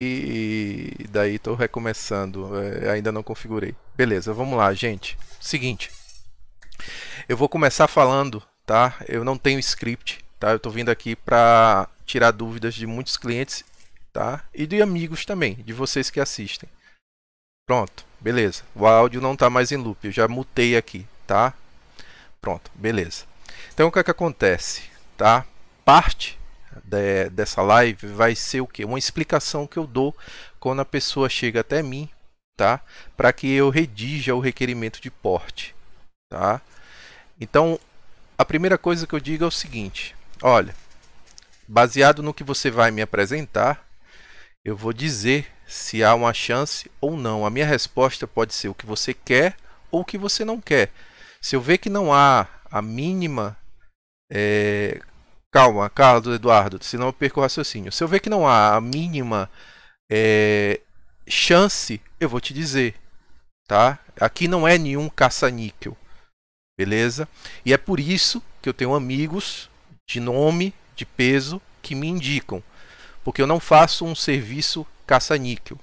e daí estou recomeçando. Ainda não configurei. Beleza, vamos lá, gente. Seguinte, eu vou começar falando, tá? Eu não tenho script, tá? Eu estou vindo aqui para tirar dúvidas de muitos clientes, tá? E de amigos também, de vocês que assistem. Pronto, beleza. O áudio não está mais em loop, eu já mutei aqui, tá? Pronto, beleza. Então o que é que acontece, tá? Parte dessa live vai ser o quê? Uma explicação que eu dou quando a pessoa chega até mim, tá? Para que eu redija o requerimento de porte, tá? Então, a primeira coisa que eu digo é o seguinte: olha, baseado no que você vai me apresentar, eu vou dizer se há uma chance ou não. A minha resposta pode ser o que você quer ou o que você não quer. Se eu ver que não há a mínima... Calma, Carlos Eduardo, senão eu perco o raciocínio. Se eu ver que não há a mínima chance, eu vou te dizer, tá? Aqui não é nenhum caça-níquel, beleza? E é por isso que eu tenho amigos de nome, de peso, que me indicam. Porque eu não faço um serviço caça-níquel.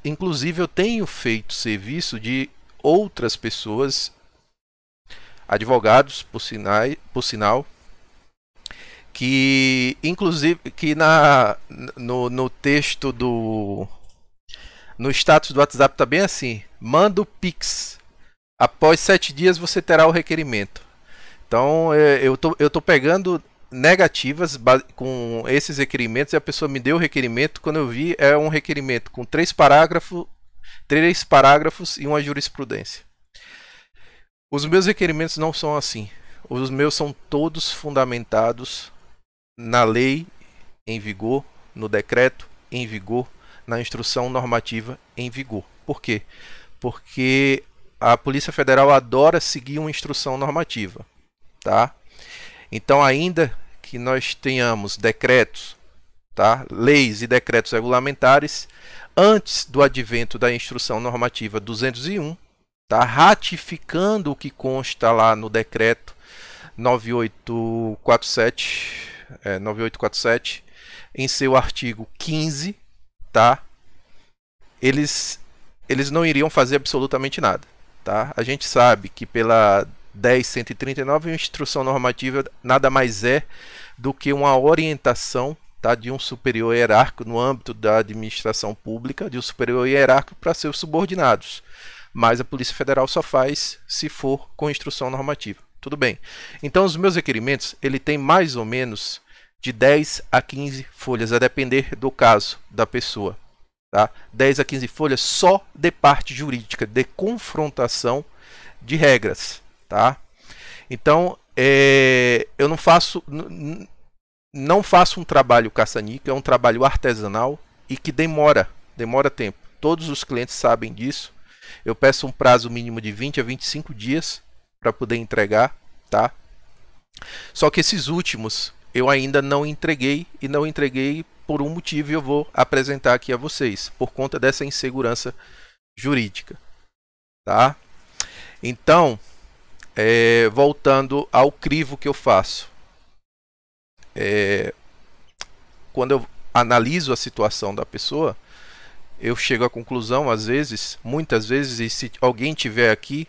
Inclusive, eu tenho feito serviço de outras pessoas, advogados, por sinal, que inclusive que no texto no status do WhatsApp está bem assim: manda o Pix, após 7 dias você terá o requerimento. Então eu tô pegando negativas com esses requerimentos, e a pessoa me deu o requerimento. Quando eu vi, é um requerimento com 3 parágrafos e uma jurisprudência. Os meus requerimentos não são assim. Os meus são todos fundamentados na lei em vigor, no decreto em vigor, na instrução normativa em vigor. Por quê? Porque a Polícia Federal adora seguir uma instrução normativa, tá? Então, ainda que nós tenhamos decretos, tá? Leis e decretos regulamentares, antes do advento da instrução normativa 201, tá? Ratificando o que consta lá no decreto 9847, em seu artigo 15, tá? Eles não iriam fazer absolutamente nada, tá? A gente sabe que pela 10.139, a instrução normativa nada mais é do que uma orientação, tá, de um superior hierárquico no âmbito da administração pública, de um superior hierárquico para seus subordinados. Mas a Polícia Federal só faz se for com instrução normativa. Tudo bem. Então, os meus requerimentos, ele tem mais ou menos de 10 a 15 folhas, a depender do caso da pessoa. Tá? 10 a 15 folhas só de parte jurídica, de confrontação de regras. Tá? Então, eu não faço um trabalho caça-níquel, é um trabalho artesanal e que demora tempo. Todos os clientes sabem disso. Eu peço um prazo mínimo de 20 a 25 dias para poder entregar, tá? Só que esses últimos eu ainda não entreguei, e não entreguei por um motivo, e eu vou apresentar aqui a vocês, por conta dessa insegurança jurídica, tá? Então, voltando ao crivo que eu faço, quando eu analiso a situação da pessoa, eu chego à conclusão, muitas vezes, e se alguém tiver aqui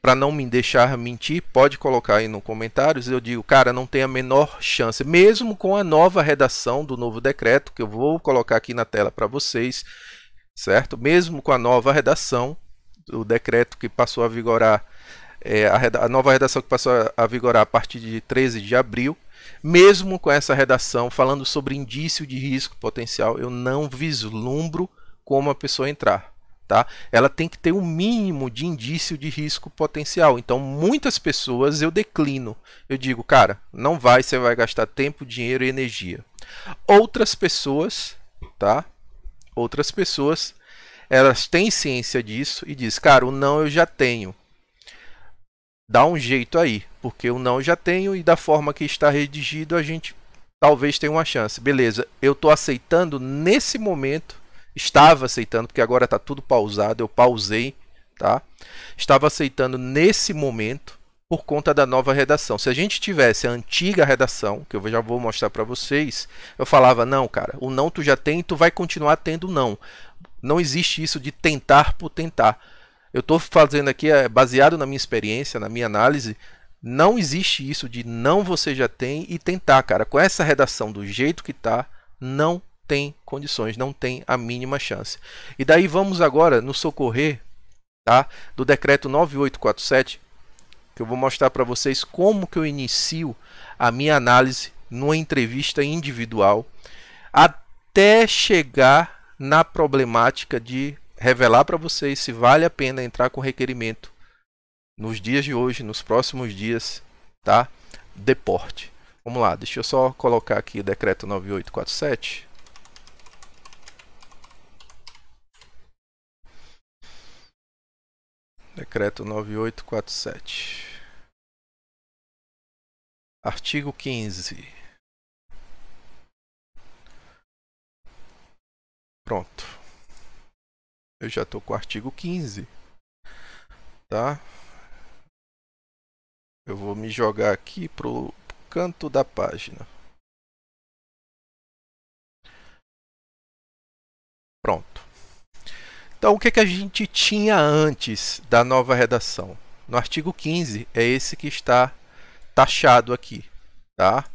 para não me deixar mentir, pode colocar aí no comentários. Eu digo, cara, não tem a menor chance, mesmo com a nova redação do novo decreto, que eu vou colocar aqui na tela para vocês, certo? Mesmo com a nova redação do decreto que passou a vigorar, a nova redação que passou a vigorar a partir de 13 de abril, mesmo com essa redação falando sobre indício de risco potencial, eu não vislumbro como a pessoa entrar. Tá? Ela tem que ter um mínimo de indício de risco potencial. Então, muitas pessoas eu declino. Eu digo, cara, não vai, você vai gastar tempo, dinheiro e energia. Outras pessoas, tá? Outras pessoas, elas têm ciência disso e diz, cara, o não eu já tenho. Dá um jeito aí, porque o não eu já tenho e da forma que está redigido a gente talvez tenha uma chance. Beleza, eu estou aceitando nesse momento. Estava aceitando, porque agora está tudo pausado, eu pausei, tá? Estava aceitando nesse momento, por conta da nova redação. Se a gente tivesse a antiga redação, que eu já vou mostrar para vocês, eu falava, não, cara, o não tu já tem e tu vai continuar tendo não. Não existe isso de tentar por tentar. Eu estou fazendo aqui, baseado na minha experiência, na minha análise, não existe isso de não você já tem e tentar, cara. Com essa redação do jeito que está, não tem condições, não tem a mínima chance. E daí vamos agora nos socorrer, tá, do decreto 9847, que eu vou mostrar para vocês como que eu inicio a minha análise numa entrevista individual até chegar na problemática de revelar para vocês se vale a pena entrar com requerimento nos dias de hoje, nos próximos dias, tá? De porte. Vamos lá, deixa eu só colocar aqui o decreto 9847. Decreto 9847. Artigo 15. Pronto. Eu já estou com o artigo 15. Tá? Eu vou me jogar aqui pro canto da página. Pronto. Então, o que, que a gente tinha antes da nova redação? No artigo 15, é esse que está taxado aqui, tá?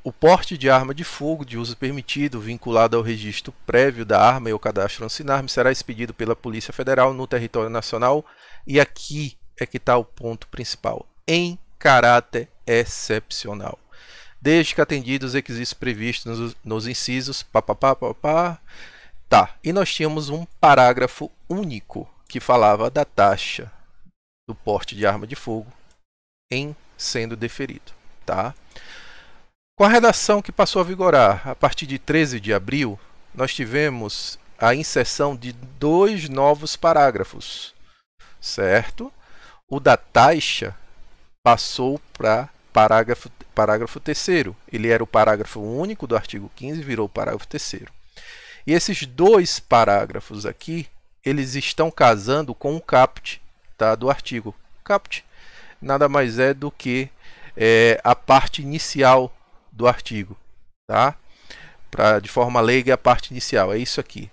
O porte de arma de fogo de uso permitido, vinculado ao registro prévio da arma e ao cadastro Ancinarme, será expedido pela Polícia Federal no território nacional. E aqui é que está o ponto principal. Em caráter excepcional. Desde que atendidos os requisitos previstos nos incisos, Tá, e nós tínhamos um parágrafo único que falava da taxa do porte de arma de fogo em sendo deferido, tá? Com a redação que passou a vigorar a partir de 13 de abril, nós tivemos a inserção de 2 novos parágrafos, certo? O da taxa passou para parágrafo 3º. Ele era o parágrafo único do artigo 15 e virou o parágrafo 3º. E esses 2 parágrafos aqui, eles estão casando com o caput, tá, do artigo. Caput nada mais é do que a parte inicial do artigo, tá? De forma leiga, a parte inicial é isso aqui.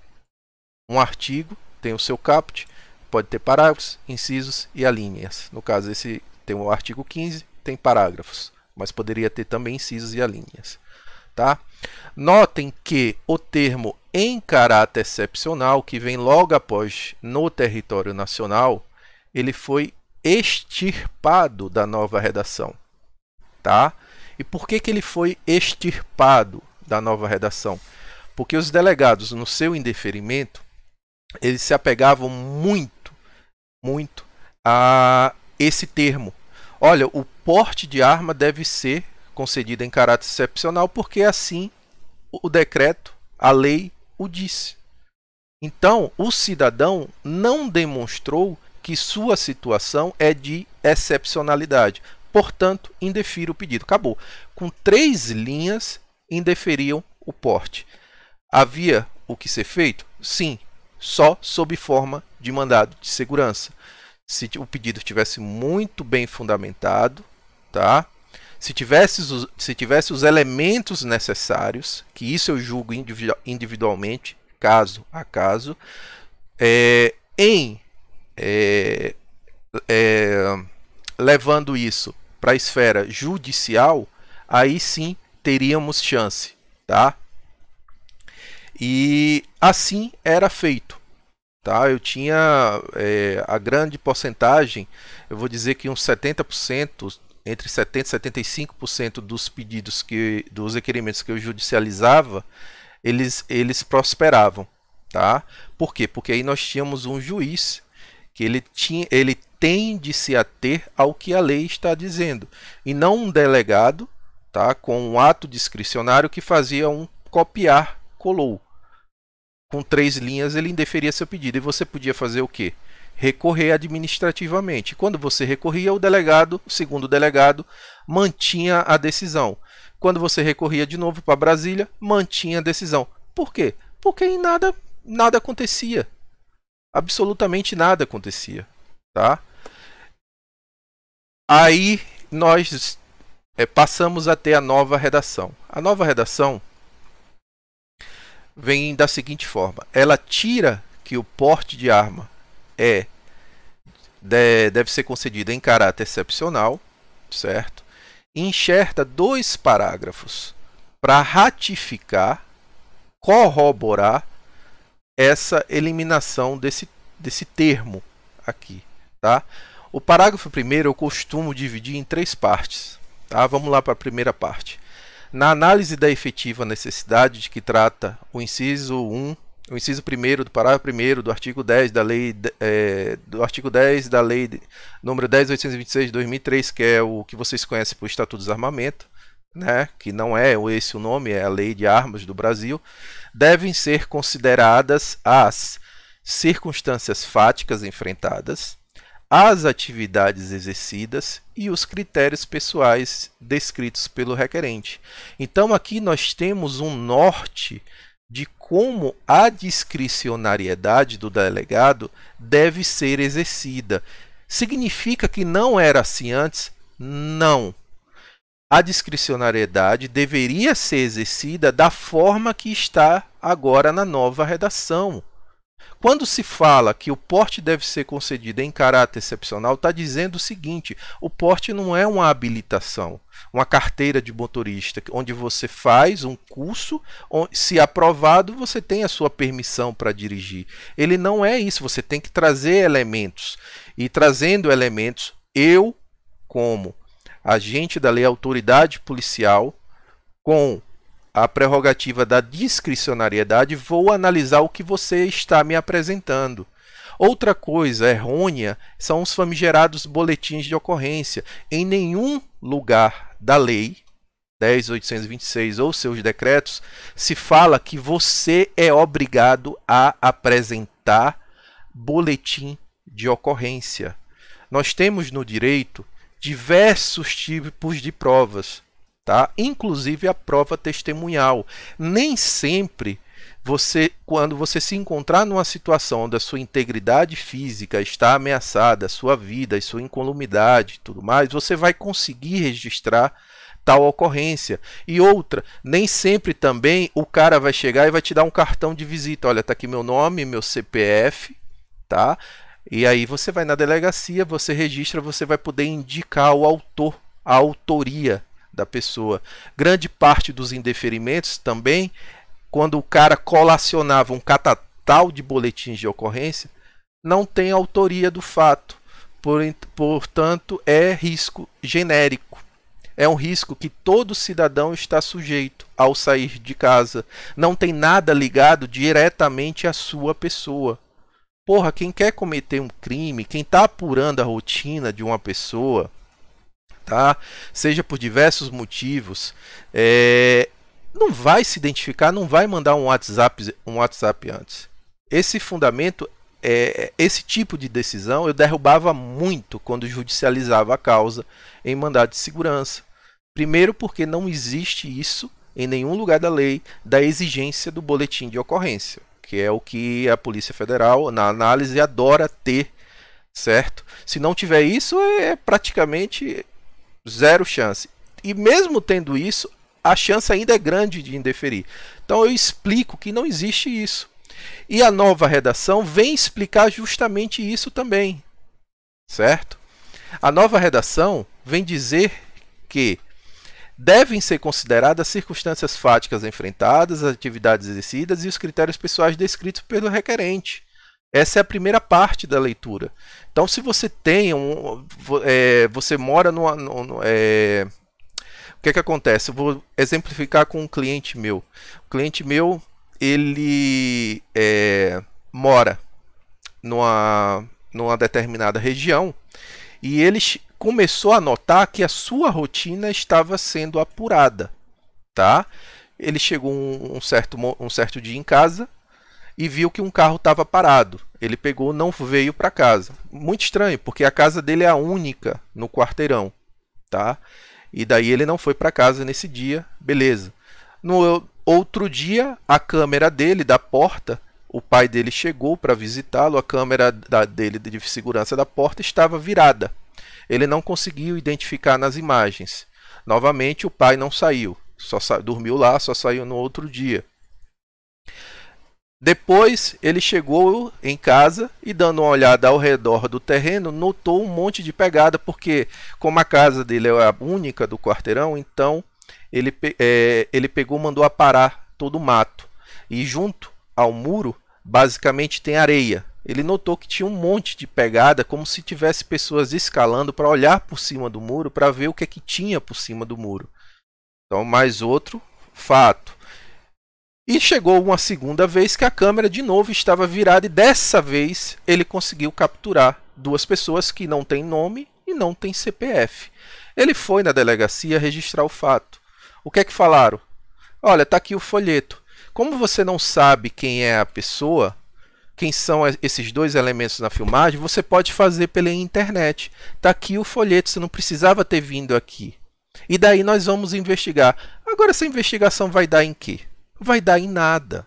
Um artigo tem o seu caput, pode ter parágrafos, incisos e alíneas. No caso, esse tem o artigo 15, tem parágrafos, mas poderia ter também incisos e alíneas, tá? Notem que o termo em caráter excepcional, que vem logo após no território nacional, ele foi extirpado da nova redação, tá? E por que ele foi extirpado da nova redação? Porque os delegados, no seu indeferimento, eles se apegavam muito a esse termo. Olha, o porte de arma deve ser concedido em caráter excepcional, porque assim o decreto, a lei, o disse. Então, o cidadão não demonstrou que sua situação é de excepcionalidade. Portanto, indefiro o pedido. Acabou. Com 3 linhas, indeferiam o porte. Havia o que ser feito? Sim, só sob forma de mandado de segurança. Se o pedido estivesse muito bem fundamentado, tá? Se tivesse os elementos necessários, que isso eu julgo individualmente, caso a caso, levando isso para a esfera judicial, aí sim teríamos chance, tá? E assim era feito, tá? Eu tinha a grande porcentagem, eu vou dizer que uns 70%, entre 70% e 75% dos pedidos dos requerimentos que eu judicializava, eles prosperavam, tá? Por quê? Porque aí nós tínhamos um juiz que ele tem de se ater ao que a lei está dizendo, e não um delegado, tá, com um ato discricionário que fazia um copiar, colou. Com 3 linhas ele indeferia seu pedido, e você podia fazer o quê? Recorrer administrativamente. Quando você recorria, o segundo delegado, mantinha a decisão. Quando você recorria de novo para Brasília, mantinha a decisão. Por quê? Porque em nada acontecia. Absolutamente nada acontecia, tá? Aí nós passamos a ter a nova redação. A nova redação vem da seguinte forma: ela tira que o porte de arma deve ser concedido em caráter excepcional, certo? E enxerta 2 parágrafos para ratificar, corroborar essa eliminação desse termo aqui, tá? O parágrafo primeiro eu costumo dividir em 3 partes, tá? Vamos lá para a primeira parte. Na análise da efetiva necessidade de que trata o inciso 1, o inciso 1º do parágrafo 1º do artigo 10 da lei número 10.826 de 2003, que é o que vocês conhecem por Estatuto do Desarmamento, né, que não é esse o nome, é a Lei de Armas do Brasil, devem ser consideradas as circunstâncias fáticas enfrentadas, as atividades exercidas e os critérios pessoais descritos pelo requerente. Então aqui nós temos um norte de como a discricionariedade do delegado deve ser exercida. Significa que não era assim antes? Não. A discricionariedade deveria ser exercida da forma que está agora na nova redação. Quando se fala que o porte deve ser concedido em caráter excepcional, está dizendo o seguinte: o porte não é uma habilitação, uma carteira de motorista, onde você faz um curso, se aprovado, você tem a sua permissão para dirigir. Ele não é isso, você tem que trazer elementos. E trazendo elementos, eu, como agente da lei, autoridade policial, com a prerrogativa da discricionariedade, vou analisar o que você está me apresentando. Outra coisa errônea são os famigerados boletins de ocorrência. Em nenhum lugar da lei 10.826 ou seus decretos se fala que você é obrigado a apresentar boletim de ocorrência. Nós temos no direito diversos tipos de provas, tá? Inclusive a prova testemunhal. Nem sempre quando você se encontrar numa situação onde a sua integridade física está ameaçada, a sua vida, a sua incolumidade e tudo mais, você vai conseguir registrar tal ocorrência. E outra, nem sempre também o cara vai chegar e vai te dar um cartão de visita. Olha, tá aqui meu nome, meu CPF, tá? E aí você vai na delegacia, você registra, você vai poder indicar o autor, a autoria da pessoa. Grande parte dos indeferimentos também, quando o cara colacionava um catatal de boletins de ocorrência, não tem autoria do fato. Portanto, é risco genérico. É um risco que todo cidadão está sujeito ao sair de casa. Não tem nada ligado diretamente à sua pessoa. Porra, quem quer cometer um crime, quem está apurando a rotina de uma pessoa, tá? Seja por diversos motivos, não vai se identificar, não vai mandar um WhatsApp antes. Esse fundamento, esse tipo de decisão eu derrubava muito quando judicializava a causa em mandado de segurança. Primeiro porque não existe isso em nenhum lugar da lei, da exigência do boletim de ocorrência, que é o que a Polícia Federal, na análise, adora ter, certo? Se não tiver isso, é praticamente zero chance. E mesmo tendo isso, a chance ainda é grande de indeferir. Então eu explico que não existe isso. E a nova redação vem explicar justamente isso também, certo? A nova redação vem dizer que devem ser consideradas as circunstâncias fáticas enfrentadas, as atividades exercidas e os critérios pessoais descritos pelo requerente. Essa é a primeira parte da leitura. Então, se você tem você mora o que acontece? Eu vou exemplificar com um cliente meu. O cliente meu, ele mora numa determinada região e ele começou a notar que a sua rotina estava sendo apurada, tá? Ele chegou um certo dia em casa e viu que um carro estava parado. Ele pegou, não veio para casa. Muito estranho, porque a casa dele é a única no quarteirão, tá? E daí ele não foi para casa nesse dia, beleza. No outro dia, a câmera dele da porta, o pai dele chegou para visitá-lo, a câmera dele de segurança da porta estava virada. ele não conseguiu identificar nas imagens. Novamente, o pai não saiu, dormiu lá, só saiu no outro dia. Depois ele chegou em casa e, dando uma olhada ao redor do terreno, notou um monte de pegada, porque como a casa dele é a única do quarteirão, então ele pegou, mandou aparar todo o mato. E junto ao muro, basicamente, tem areia. Ele notou que tinha um monte de pegada, como se tivesse pessoas escalando para olhar por cima do muro, para ver o que é que tinha por cima do muro. Então, mais outro fato. E chegou uma segunda vez que a câmera de novo estava virada, e dessa vez ele conseguiu capturar duas pessoas que não têm nome e não têm CPF. Ele foi na delegacia registrar o fato. O que é que falaram? Olha, está aqui o folheto. Como você não sabe quem é a pessoa, quem são esses dois elementos na filmagem, você pode fazer pela internet. Está aqui o folheto, você não precisava ter vindo aqui. E daí nós vamos investigar. Agora, essa investigação vai dar em quê? Vai dar em nada.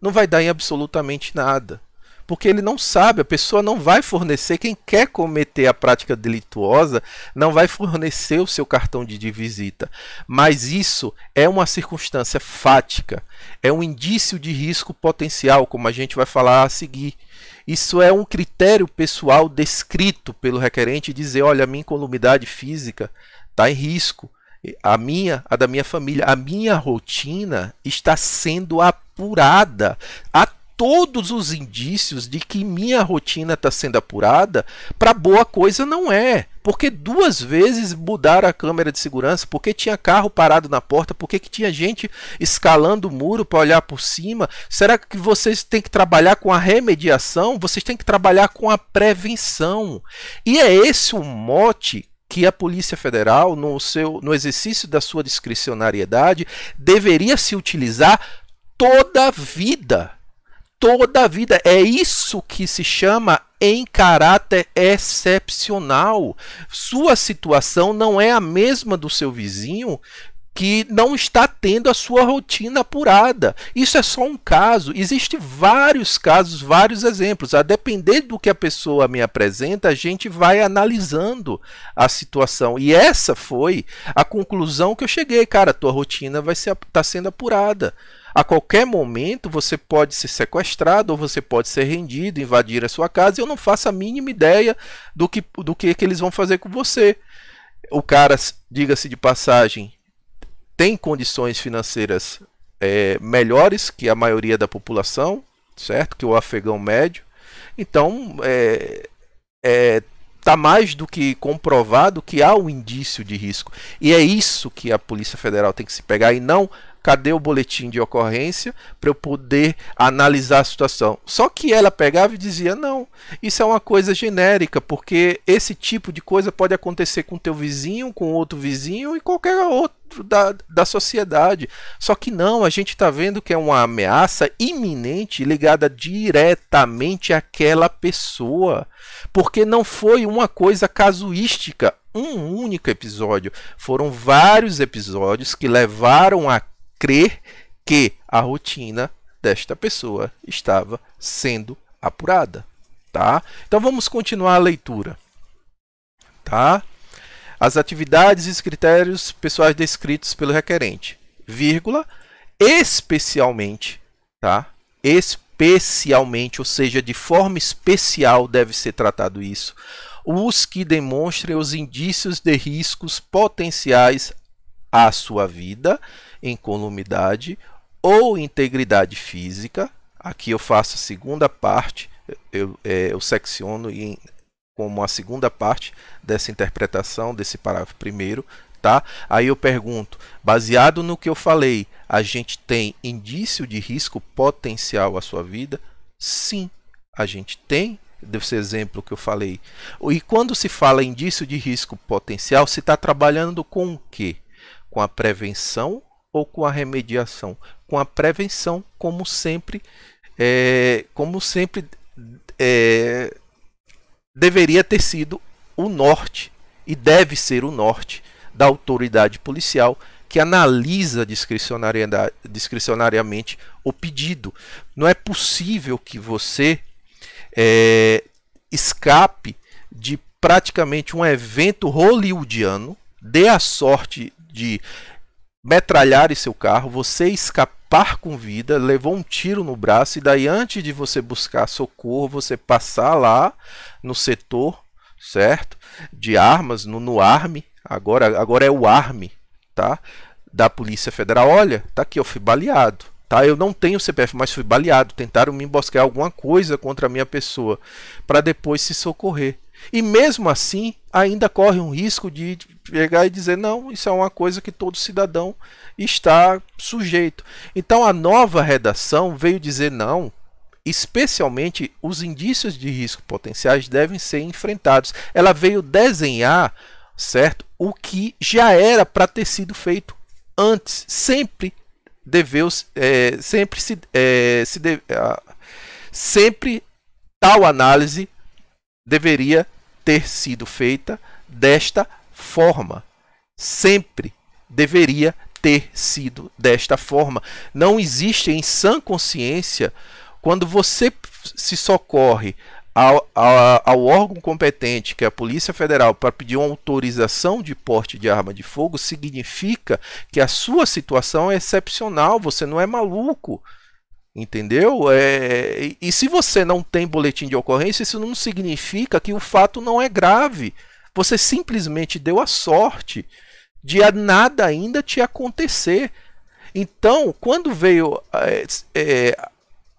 Não vai dar em absolutamente nada. Porque ele não sabe, a pessoa não vai fornecer, quem quer cometer a prática delituosa não vai fornecer o seu cartão de visita. Mas isso é uma circunstância fática, é um indício de risco potencial, como a gente vai falar a seguir. Isso é um critério pessoal descrito pelo requerente, dizer, olha, a minha incolumidade física está em risco. A da minha família, a minha rotina está sendo apurada. Há todos os indícios de que minha rotina está sendo apurada. Para boa coisa não é. Porque duas vezes mudaram a câmera de segurança, porque tinha carro parado na porta, porque que tinha gente escalando o muro para olhar por cima. Será que vocês têm que trabalhar com a remediação? Vocês têm que trabalhar com a prevenção. E é esse o mote que a Polícia Federal, no exercício da sua discricionariedade, deveria se utilizar toda a vida. Toda a vida. É isso que se chama em caráter excepcional. Sua situação não é a mesma do seu vizinho, que não está tendo a sua rotina apurada. Isso é só um caso. Existem vários casos, vários exemplos. A depender do que a pessoa me apresenta, a gente vai analisando a situação. E essa foi a conclusão que eu cheguei. Cara, a tua rotina vai tá sendo apurada. A qualquer momento você pode ser sequestrado ou você pode ser rendido, invadir a sua casa, e eu não faço a mínima ideia do que eles vão fazer com você. O cara, diga-se de passagem, tem condições financeiras melhores que a maioria da população, certo? Que o afegão médio. Então, está mais do que comprovado que há um indício de risco. E é isso que a Polícia Federal tem que se pegar, e não cadê o boletim de ocorrência para eu poder analisar a situação. Só que ela pegava e dizia, não, isso é uma coisa genérica, porque esse tipo de coisa pode acontecer com teu vizinho, com outro vizinho e qualquer outro da sociedade. Só que não, a gente está vendo que é uma ameaça iminente ligada diretamente àquela pessoa, porque não foi uma coisa casuística, um único episódio. Foram vários episódios que levaram a crer que a rotina desta pessoa estava sendo apurada, tá? Então vamos continuar a leitura, tá? As atividades e os critérios pessoais descritos pelo requerente, vírgula, especialmente, tá? Especialmente, ou seja, de forma especial deve ser tratado isso, os que demonstrem os indícios de riscos potenciais à sua vida, incolumidade ou integridade física. Aqui eu faço a segunda parte, eu secciono como a segunda parte dessa interpretação desse parágrafo primeiro, tá? Aí eu pergunto, baseado no que eu falei, a gente tem indício de risco potencial à sua vida? Sim, a gente tem. Desse exemplo que eu falei. E quando se fala em indício de risco potencial, se está trabalhando com o quê? Com a prevenção ou com a remediação? Com a prevenção, como sempre deveria ter sido o norte, e deve ser o norte da autoridade policial que analisa discricionariamente o pedido. Não é possível que você escape de praticamente um evento hollywoodiano, dê a sorte de metralhar seu carro, você escapar com vida, levou um tiro no braço e daí antes de você buscar socorro, você passar lá no setor, certo? De armas, no ARME, agora é o ARME, tá? Da Polícia Federal. Olha, tá aqui, eu fui baleado. Tá? Eu não tenho CPF, mas fui baleado. Tentaram me emboscar alguma coisa contra a minha pessoa para depois se socorrer. E mesmo assim, ainda corre um risco de pegar e dizer não, isso é uma coisa que todo cidadão está sujeito. Então a nova redação veio dizer não, especialmente os indícios de risco potenciais devem ser enfrentados. Ela veio desenhar, certo, o que já era para ter sido feito antes, sempre sempre tal análise deveria ter sido feita desta forma. Sempre deveria ter sido desta forma. Não existe em sã consciência, quando você se socorre ao órgão competente, que é a Polícia Federal, para pedir uma autorização de porte de arma de fogo, significa que a sua situação é excepcional, você não é maluco, entendeu? E se você não tem boletim de ocorrência, isso não significa que o fato não é grave. Você simplesmente deu a sorte de de ainda te acontecer. Então, quando veio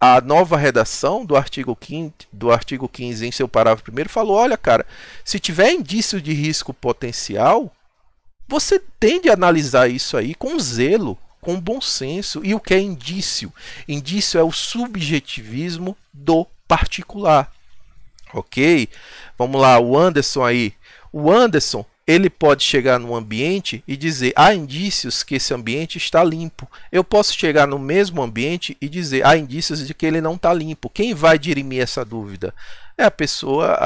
a nova redação do artigo 15 em seu parágrafo 1º, falou, olha, cara, se tiver indício de risco potencial, você tem de analisar isso aí com zelo, com bom senso. E o que é indício? Indício é o subjetivismo do particular. Ok? Vamos lá, o Anderson aí. O Anderson, ele pode chegar num ambiente e dizer, há indícios que esse ambiente está limpo. Eu posso chegar no mesmo ambiente e dizer, há indícios de que ele não está limpo. Quem vai dirimir essa dúvida? É a pessoa,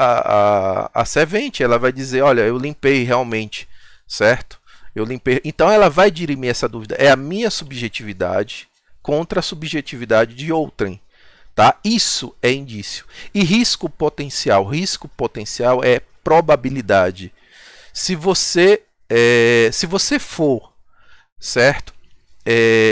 a servente. Ela vai dizer, olha, eu limpei realmente, certo? Eu limpei. Então ela vai dirimir essa dúvida. É a minha subjetividade contra a subjetividade de outrem. Tá? Isso é indício. E risco potencial? Risco potencial é probabilidade. Se você for, certo,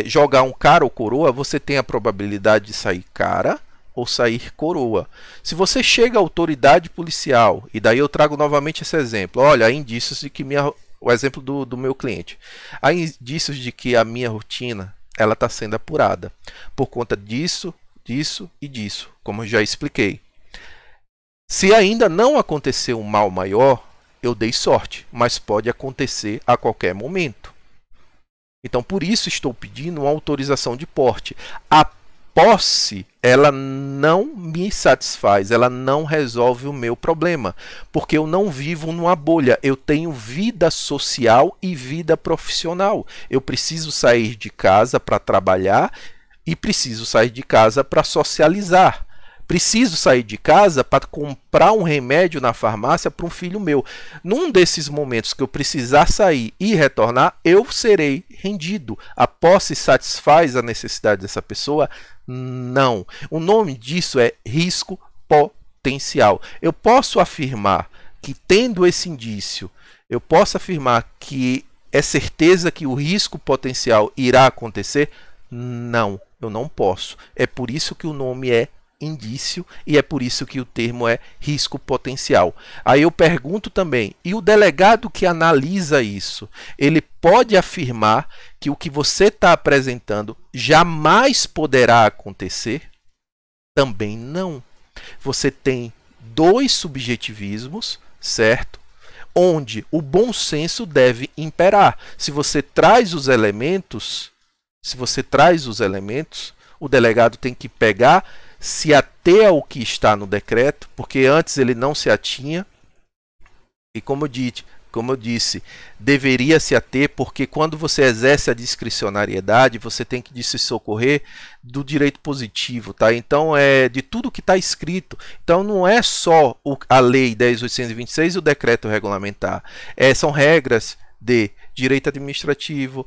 jogar um cara ou coroa, você tem a probabilidade de sair cara ou sair coroa. Se você chega à autoridade policial, e daí eu trago novamente esse exemplo, olha, há indícios de que o exemplo do meu cliente, há indícios de que a minha rotina ela está sendo apurada por conta disso, disso e disso, como eu já expliquei. Se ainda não aconteceu um mal maior, eu dei sorte, mas pode acontecer a qualquer momento. Então, por isso estou pedindo uma autorização de porte. A posse, ela não me satisfaz, ela não resolve o meu problema, porque eu não vivo numa bolha, eu tenho vida social e vida profissional. Eu preciso sair de casa para trabalhar e preciso sair de casa para socializar. Preciso sair de casa para comprar um remédio na farmácia para um filho meu. Num desses momentos que eu precisar sair e retornar, eu serei rendido. A posse satisfaz a necessidade dessa pessoa? Não. O nome disso é risco potencial. Eu posso afirmar que, tendo esse indício, eu posso afirmar que é certeza que o risco potencial irá acontecer? Não, eu não posso. É por isso que o nome é indício e é por isso que o termo é risco potencial. Aí eu pergunto também, e o delegado que analisa isso, ele pode afirmar que o que você está apresentando jamais poderá acontecer? Também não. Você tem dois subjetivismos, certo? Onde o bom senso deve imperar. Se você traz os elementos, o delegado tem que pegar, se ater ao que está no decreto, porque antes ele não se atinha, e como eu disse, deveria se ater, porque quando você exerce a discricionariedade, você tem que se socorrer do direito positivo, tá? Então é de tudo que está escrito. Então não é só a lei 10.826 e o decreto regulamentar, são regras de direito administrativo,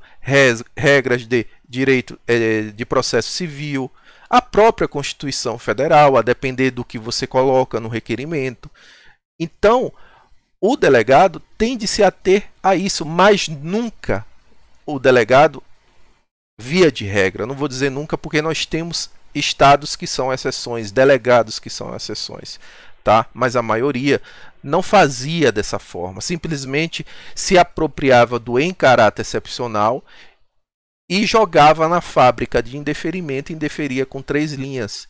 regras de direito de processo civil, a própria Constituição Federal, a depender do que você coloca no requerimento. Então, o delegado tem de se ater a isso, mas nunca o delegado, via de regra, não vou dizer nunca porque nós temos estados que são exceções, delegados que são exceções, tá? Mas a maioria não fazia dessa forma, simplesmente se apropriava do em caráter excepcional e jogava na fábrica de indeferimento, indeferia com 3 linhas.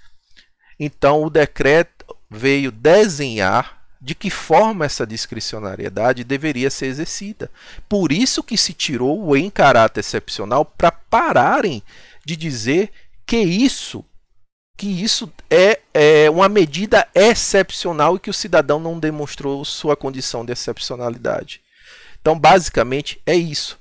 Então o decreto veio desenhar de que forma essa discricionariedade deveria ser exercida. Por isso que se tirou o em caráter excepcional, para pararem de dizer que isso é uma medida excepcional e que o cidadão não demonstrou sua condição de excepcionalidade. Então, basicamente, é isso.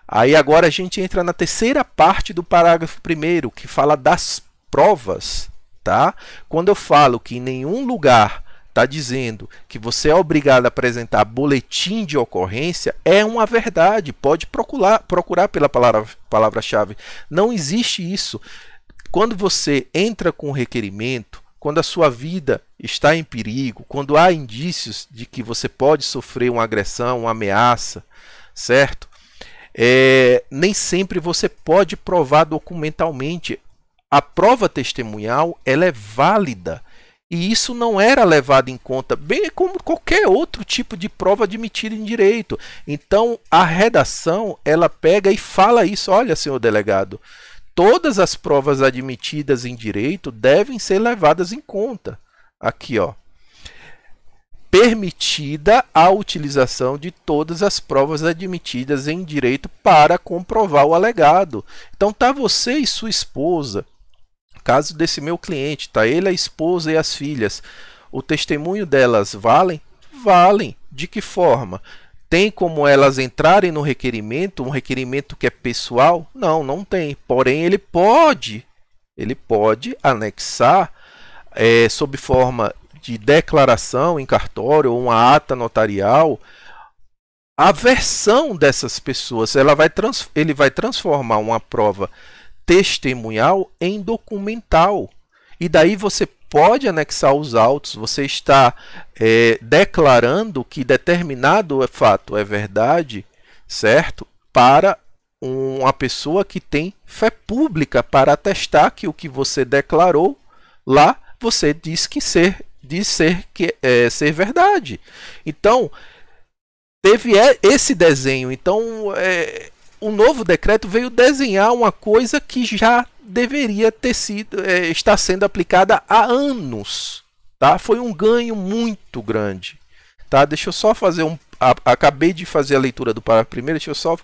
Aí agora a gente entra na terceira parte do parágrafo 1º, que fala das provas. Tá? Quando eu falo que em nenhum lugar está dizendo que você é obrigado a apresentar boletim de ocorrência, é uma verdade. Pode procurar pela palavra-chave. Não existe isso. Quando você entra com requerimento, quando a sua vida está em perigo, quando há indícios de que você pode sofrer uma agressão, uma ameaça, certo? Nem sempre você pode provar documentalmente. A prova testemunhal ela é válida e isso não era levado em conta, bem como qualquer outro tipo de prova admitida em direito. Então a redação ela pega e fala isso: olha, senhor delegado, todas as provas admitidas em direito devem ser levadas em conta. Aqui, ó. Permitida a utilização de todas as provas admitidas em direito para comprovar o alegado. Então tá você e sua esposa, caso desse meu cliente, tá ele, a esposa e as filhas, o testemunho delas valem? Valem. De que forma? Tem como elas entrarem no requerimento, um requerimento que é pessoal? Não, não tem. Porém, ele pode anexar sob forma de declaração em cartório ou uma ata notarial a versão dessas pessoas. Ele vai transformar uma prova testemunhal em documental. E daí você pode anexar os autos, você está declarando que determinado fato é verdade, certo? Para uma pessoa que tem fé pública para atestar que o que você declarou lá, você diz ser verdade. Então, teve esse desenho. Então, o novo decreto veio desenhar uma coisa que já deveria ter sido, está sendo aplicada há anos. Tá? Foi um ganho muito grande. Tá? Deixa eu só fazer acabei de fazer a leitura do parágrafo primeiro, deixa eu só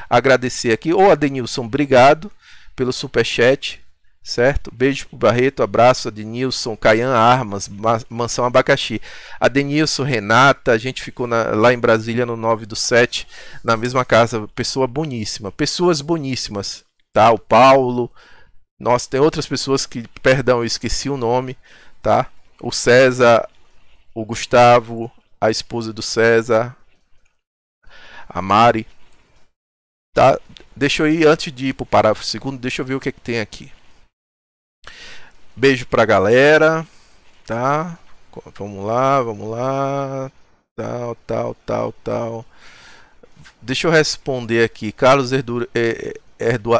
agradecer aqui. Ô Adenilson, obrigado pelo superchat. Certo? Beijo pro Barreto, abraço, Adenilson, Caian Armas, Mansão Abacaxi. Adenilson, Renata, a gente ficou lá em Brasília no 9/7, na mesma casa, pessoa boníssima, pessoas boníssimas, tá? O Paulo, nossa, tem outras pessoas que, perdão, eu esqueci o nome, tá? O César, o Gustavo, a esposa do César, a Mari, tá? Deixa eu ir, antes de ir pro parágrafo segundo, deixa eu ver o que tem aqui. Beijo pra galera, tá? Vamos lá, tal. Deixa eu responder aqui, Carlos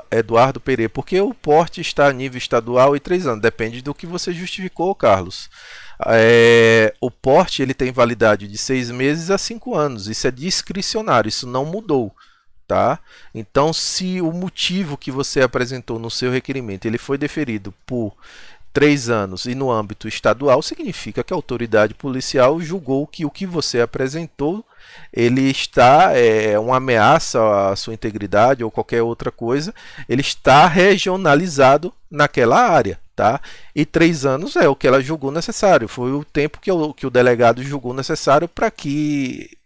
Eduardo Pereira, porque o porte está a nível estadual e 3 anos, depende do que você justificou, Carlos. O porte ele tem validade de 6 meses a 5 anos, isso é discricionário, isso não mudou. Tá? Então, se o motivo que você apresentou no seu requerimento ele foi deferido por 3 anos e no âmbito estadual, significa que a autoridade policial julgou que o que você apresentou ele está uma ameaça à sua integridade ou qualquer outra coisa, ele está regionalizado naquela área. Tá? E 3 anos é o que ela julgou necessário, foi o tempo que o delegado julgou necessário para que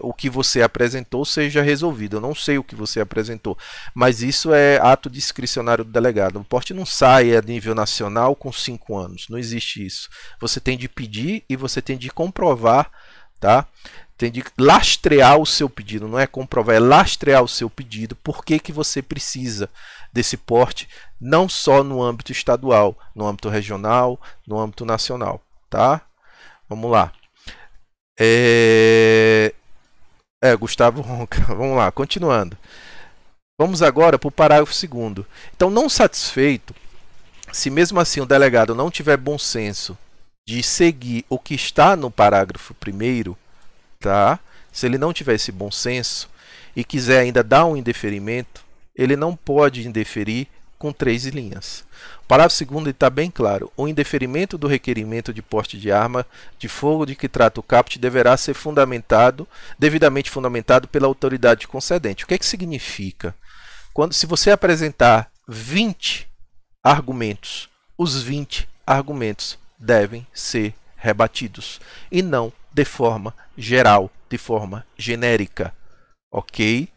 o que você apresentou seja resolvido. Eu não sei o que você apresentou, mas isso é ato discricionário do delegado. O porte não sai a nível nacional com 5 anos, não existe isso. Você tem de pedir e você tem de comprovar, tá? Tem de lastrear o seu pedido, não é comprovar, é lastrear o seu pedido. Por que que você precisa desse porte, não só no âmbito estadual, no âmbito regional, no âmbito nacional, tá? Vamos lá. Gustavo Ronca. Vamos lá, continuando. Vamos agora para o parágrafo 2º. Então, não satisfeito, se mesmo assim o delegado não tiver bom senso de seguir o que está no parágrafo 1º, tá? Se ele não tiver esse bom senso e quiser ainda dar um indeferimento, ele não pode indeferir com 3 linhas. O parágrafo 2º está bem claro. O indeferimento do requerimento de porte de arma de fogo de que trata o caput deverá ser devidamente fundamentado pela autoridade concedente. O que é que significa? Se você apresentar 20 argumentos, os 20 argumentos devem ser rebatidos e não de forma geral, de forma genérica, ok?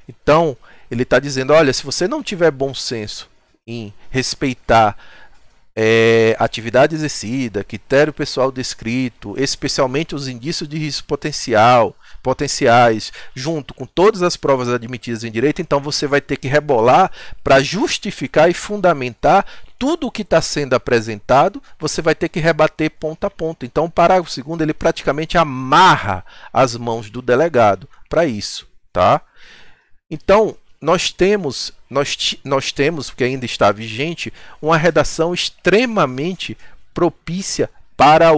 Então, ele está dizendo, olha, se você não tiver bom senso em respeitar atividade exercida, critério pessoal descrito, especialmente os indícios de risco potenciais, junto com todas as provas admitidas em direito, então você vai ter que rebolar para justificar e fundamentar tudo o que está sendo apresentado, você vai ter que rebater ponto a ponto. Então, o parágrafo 2º, ele praticamente amarra as mãos do delegado para isso, tá? Então, nós temos, porque ainda está vigente, uma redação extremamente propícia para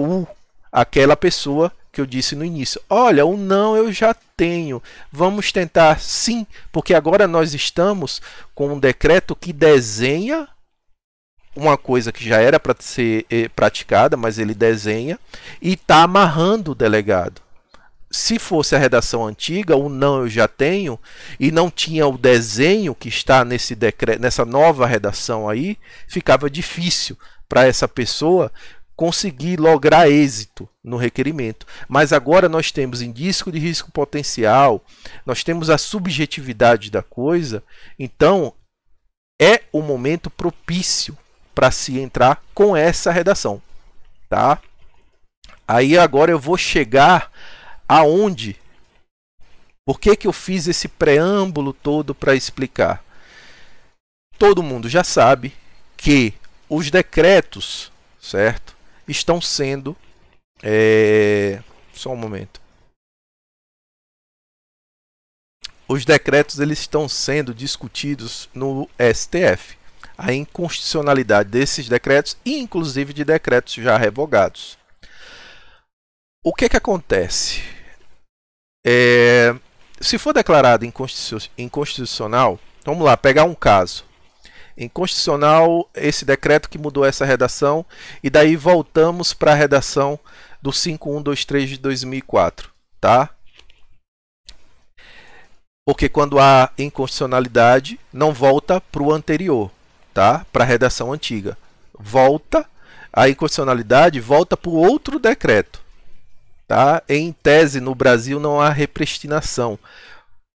aquela pessoa que eu disse no início. Olha, o não eu já tenho. Vamos tentar sim, porque agora nós estamos com um decreto que desenha uma coisa que já era para ser praticada, mas ele desenha e está amarrando o delegado. Se fosse a redação antiga, o não eu já tenho, e não tinha o desenho que está nesse decreto, nessa nova redação aí, ficava difícil para essa pessoa conseguir lograr êxito no requerimento. Mas agora nós temos indício de risco potencial, nós temos a subjetividade da coisa, então é o momento propício para se entrar com essa redação, tá? Aí agora eu vou chegar aonde? Por que eu fiz esse preâmbulo todo para explicar? Todo mundo já sabe que os decretos, certo, estão sendo... Só um momento. Os decretos eles estão sendo discutidos no STF. A inconstitucionalidade desses decretos e inclusive de decretos já revogados. O que acontece? Se for declarado inconstitucional, vamos lá, pegar um caso. Inconstitucional esse decreto que mudou essa redação e daí voltamos para a redação do 5123 de 2004, tá? Porque quando há inconstitucionalidade, não volta para o anterior, tá? Para a redação antiga. A inconstitucionalidade volta para o outro decreto. Tá? Em tese, no Brasil não há repristinação.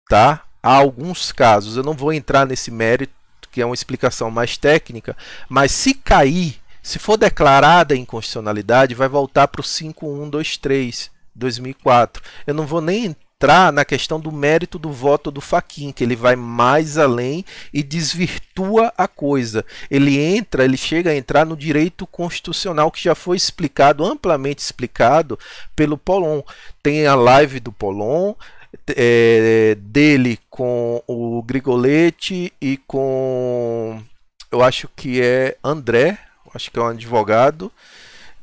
Tá? Há alguns casos, eu não vou entrar nesse mérito, que é uma explicação mais técnica, mas se cair, se for declarada inconstitucionalidade, vai voltar para o 5123, 2004. Eu não vou nem entrar na questão do mérito do voto do Fachin, que ele vai mais além e desvirtua a coisa. Ele chega a entrar no direito constitucional que já foi explicado, amplamente explicado pelo Pollon. Tem a live do Pollon, dele com o Grigoletti e com, eu acho que é André, acho que é um advogado.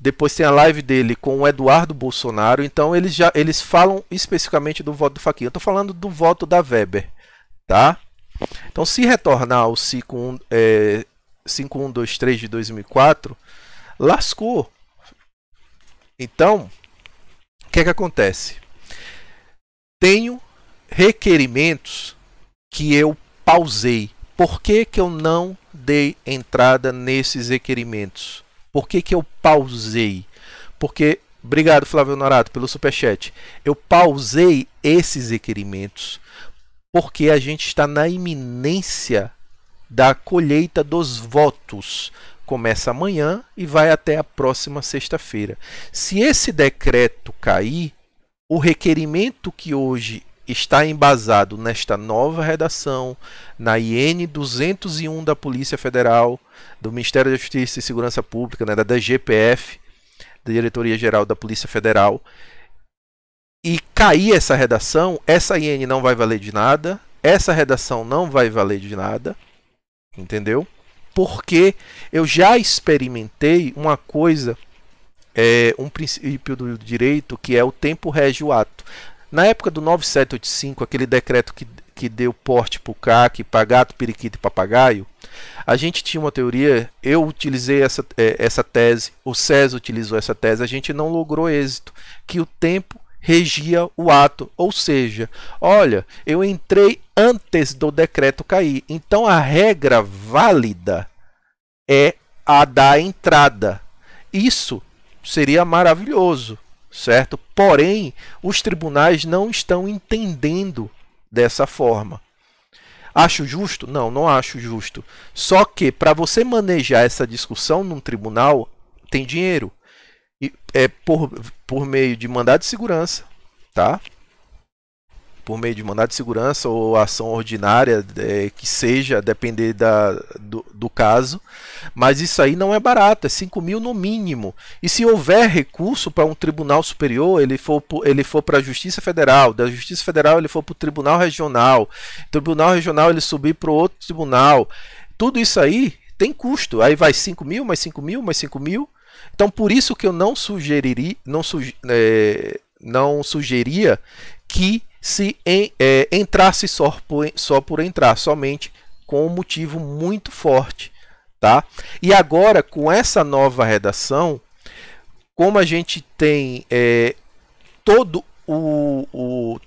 Depois tem a live dele com o Eduardo Bolsonaro. Então eles falam especificamente do voto do Fachin. Eu estou falando do voto da Weber, tá? Então, se retornar ao 5123 de 2004, lascou. Então, o que acontece? Tenho requerimentos que eu pausei. Por que eu não dei entrada nesses requerimentos? Por que eu pausei? Porque, obrigado Flávio Norato pelo superchat, eu pausei esses requerimentos porque a gente está na iminência da colheita dos votos. Começa amanhã e vai até a próxima sexta-feira. Se esse decreto cair, o requerimento que hoje está embasado nesta nova redação, na IN 201 da Polícia Federal, do Ministério da Justiça e Segurança Pública, né, da DGPF, da Diretoria Geral da Polícia Federal, e cair essa redação, essa IN não vai valer de nada, essa redação não vai valer de nada, entendeu? Porque eu já experimentei uma coisa, um princípio do direito, que é o tempo rege ato. Na época do 9785, aquele decreto que deu porte para o CAC, para gato, periquito e papagaio, a gente tinha uma teoria, eu utilizei essa tese, o César utilizou essa tese, a gente não logrou êxito, que o tempo regia o ato, ou seja, olha, eu entrei antes do decreto cair, então a regra válida é a da entrada. Isso seria maravilhoso, certo? Porém, os tribunais não estão entendendo dessa forma. Acho justo? Não, não acho justo. Só que para você manejar essa discussão num tribunal, tem dinheiro. E é por meio de mandado de segurança, tá? Por meio de mandado de segurança ou ação ordinária, que seja, depender do caso. Mas isso aí não é barato, é 5 mil no mínimo. E se houver recurso para um tribunal superior, ele for para a Justiça Federal, da Justiça Federal ele for para o Tribunal Regional, Tribunal Regional ele subir para o outro tribunal, tudo isso aí tem custo. Aí vai 5 mil, mais 5 mil, mais 5 mil. Então por isso que eu não sugeria que se entrasse só por entrar, somente com um motivo muito forte, tá? E agora, com essa nova redação, como a gente tem todo o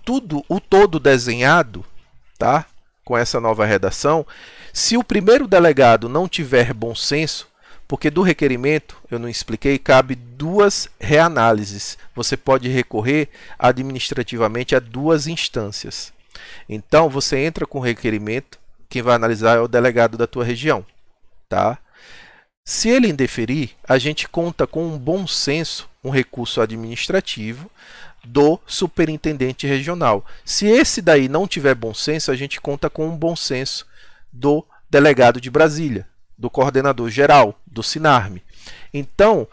todo desenhado, tá? Com essa nova redação, se o primeiro delegado não tiver bom senso, porque do requerimento, eu não expliquei, cabe duas reanálises. Você pode recorrer administrativamente a duas instâncias. Então, você entra com o requerimento, quem vai analisar é o delegado da tua região, tá? Se ele indeferir, a gente conta com um bom senso, um recurso administrativo do superintendente regional. Se esse daí não tiver bom senso, a gente conta com um bom senso do delegado de Brasília, do coordenador geral, do Sinarme. Então,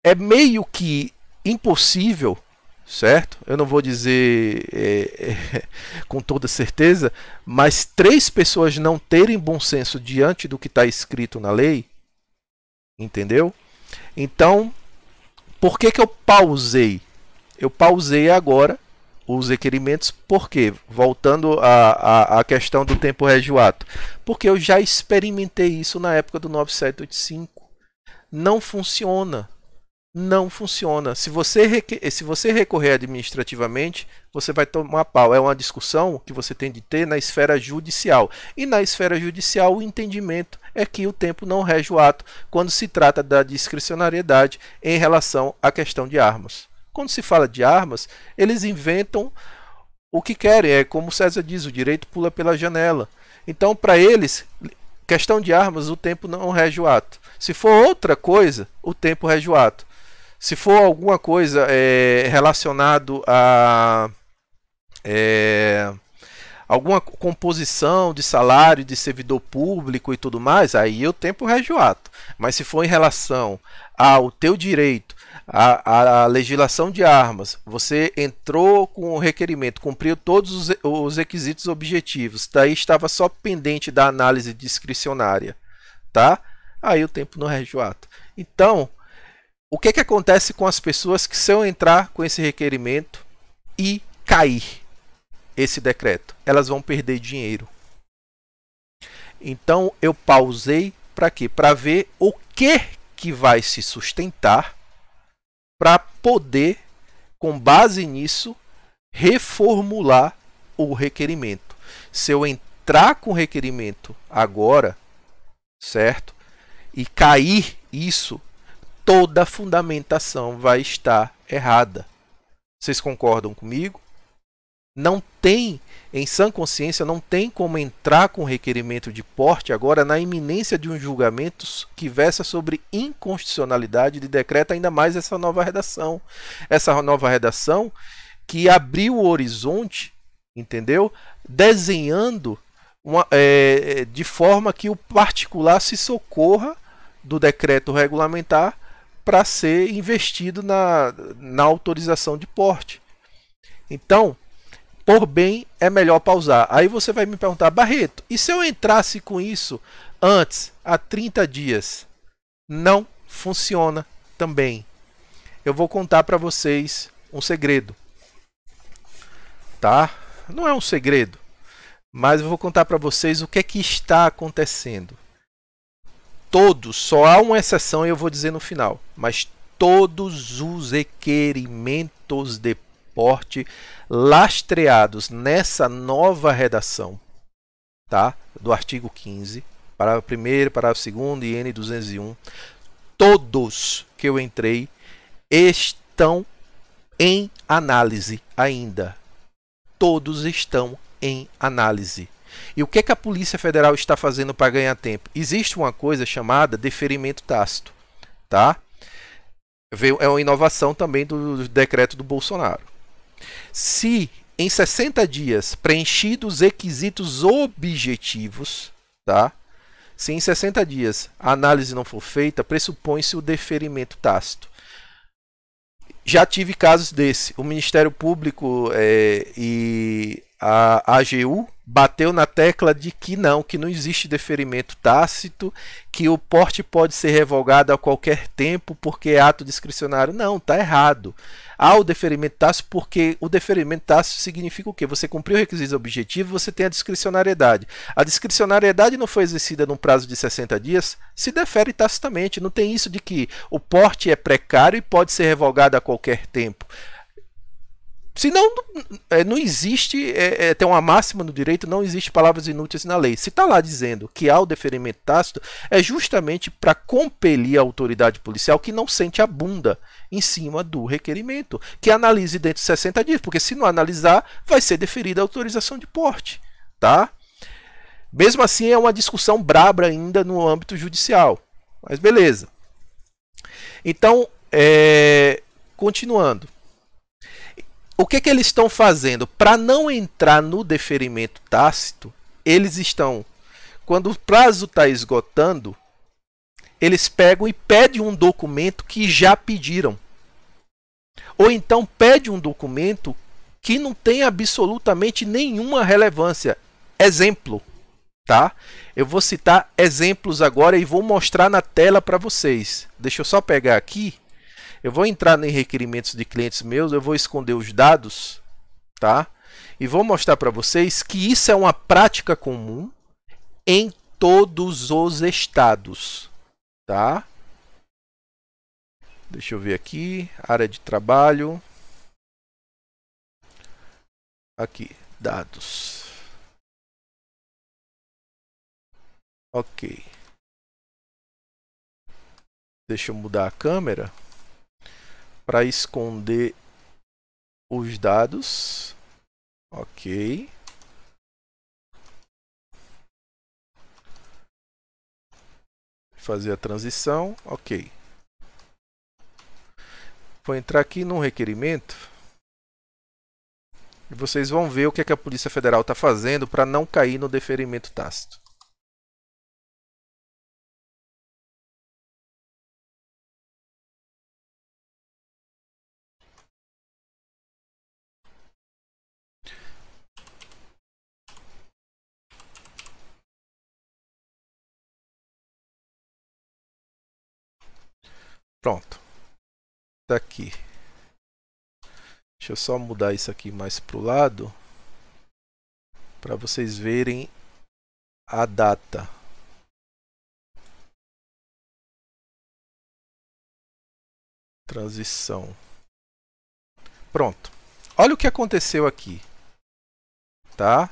é meio que impossível, certo? Eu não vou dizer com toda certeza, mas 3 pessoas não terem bom senso diante do que está escrito na lei, entendeu? Então, por que eu pausei? Eu pausei agora os requerimentos, porque, voltando à questão do tempo régio ato, porque eu já experimentei isso na época do 9785. Não funciona. Não funciona. Se você recorrer administrativamente, você vai tomar pau. É uma discussão que você tem de ter na esfera judicial. E na esfera judicial, o entendimento é que o tempo não rege o ato quando se trata da discricionariedade em relação à questão de armas. Quando se fala de armas, eles inventam o que querem. É como o César diz, o direito pula pela janela. Então, para eles, questão de armas, o tempo não rege o ato. Se for outra coisa, o tempo rege o ato. Se for alguma coisa relacionado a alguma composição de salário de servidor público e tudo mais, aí o tempo rege o ato. Mas se for em relação ao teu direito, a legislação de armas, você entrou com o requerimento, cumpriu todos os requisitos objetivos, daí estava só pendente da análise discricionária, tá? Aí o tempo não rege o ato. Então, o que acontece com as pessoas que, se eu entrar com esse requerimento e cair esse decreto? Elas vão perder dinheiro. Então, eu pausei para quê? Para ver o que vai se sustentar para poder, com base nisso, reformular o requerimento. Se eu entrar com o requerimento agora, certo? E cair isso, toda a fundamentação vai estar errada. Vocês concordam comigo? Não tem, em sã consciência, não tem como entrar com requerimento de porte agora na iminência de um julgamento que versa sobre inconstitucionalidade de decreto, ainda mais essa nova redação. Essa nova redação que abriu o horizonte, entendeu? Desenhando de forma que o particular se socorra do decreto regulamentar para ser investido na autorização de porte. Então, por bem, é melhor pausar. Aí você vai me perguntar, Barreto, e se eu entrasse com isso antes, há 30 dias? Não funciona também. Eu vou contar para vocês um segredo, tá? Não é um segredo, mas eu vou contar para vocês o que é que está acontecendo. Todos, só há uma exceção e eu vou dizer no final, mas todos os requerimentos de porte lastreados nessa nova redação, tá? Do artigo 15, parágrafo 1º, parágrafo 2º e N201, todos que eu entrei estão em análise ainda. Todos estão em análise. E o que é que a Polícia Federal está fazendo para ganhar tempo? Existe uma coisa chamada deferimento tácito, tá? É uma inovação também do decreto do Bolsonaro. Se em 60 dias preenchidos os requisitos objetivos, tá? Se em 60 dias a análise não for feita, pressupõe-se o deferimento tácito. Já tive casos desse. O Ministério Público e a AGU bateu na tecla de que não existe deferimento tácito, que o porte pode ser revogado a qualquer tempo porque é ato discricionário. Não, está errado. Há o deferimento tácito porque o deferimento tácito significa o quê? Você cumpriu o requisito objetivo, você tem a discricionariedade. A discricionariedade não foi exercida num prazo de 60 dias, se defere tacitamente. Não tem isso de que o porte é precário e pode ser revogado a qualquer tempo. Senão, não existe, tem uma máxima no direito, não existe palavras inúteis na lei. Se está lá dizendo que há o deferimento tácito, é justamente para compelir a autoridade policial que não sente a bunda em cima do requerimento, que analise dentro de 60 dias, porque se não analisar, vai ser deferida a autorização de porte, tá? Mesmo assim, é uma discussão braba ainda no âmbito judicial, mas beleza. Então, continuando. O que eles estão fazendo? Para não entrar no deferimento tácito, eles estão, quando o prazo está esgotando, eles pegam e pedem um documento que já pediram. Ou então pedem um documento que não tem absolutamente nenhuma relevância. Exemplo, tá? Eu vou citar exemplos agora e vou mostrar na tela para vocês. Deixa eu só pegar aqui. Eu vou entrar em requerimentos de clientes meus, eu vou esconder os dados, tá? E vou mostrar para vocês que isso é uma prática comum em todos os estados, tá? Deixa eu ver aqui, área de trabalho. Aqui, dados. Ok. Deixa eu mudar a câmera para esconder os dados. Ok. Fazer a transição. Ok. Vou entrar aqui no requerimento. E vocês vão ver o que a Polícia Federal está fazendo para não cair no deferimento tácito. Pronto. Tá aqui. Deixa eu só mudar isso aqui mais para o lado, para vocês verem a data. Transição. Pronto. Olha o que aconteceu aqui, tá?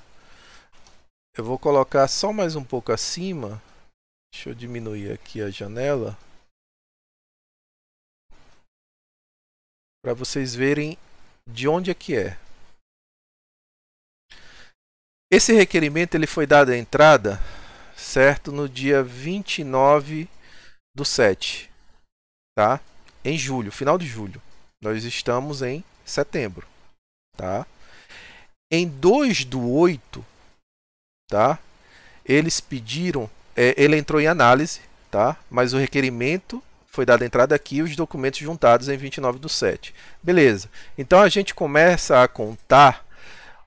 Eu vou colocar só mais um pouco acima. Deixa eu diminuir aqui a janela para vocês verem de onde é que é. Esse requerimento ele foi dado a entrada, certo, no dia 29/7, tá? Em julho, final de julho. Nós estamos em setembro, tá? Em 2/8, tá? Eles pediram, ele entrou em análise, tá? Mas o requerimento Foi dada entrada aqui os documentos juntados em 29/7. Beleza. Então a gente começa a contar,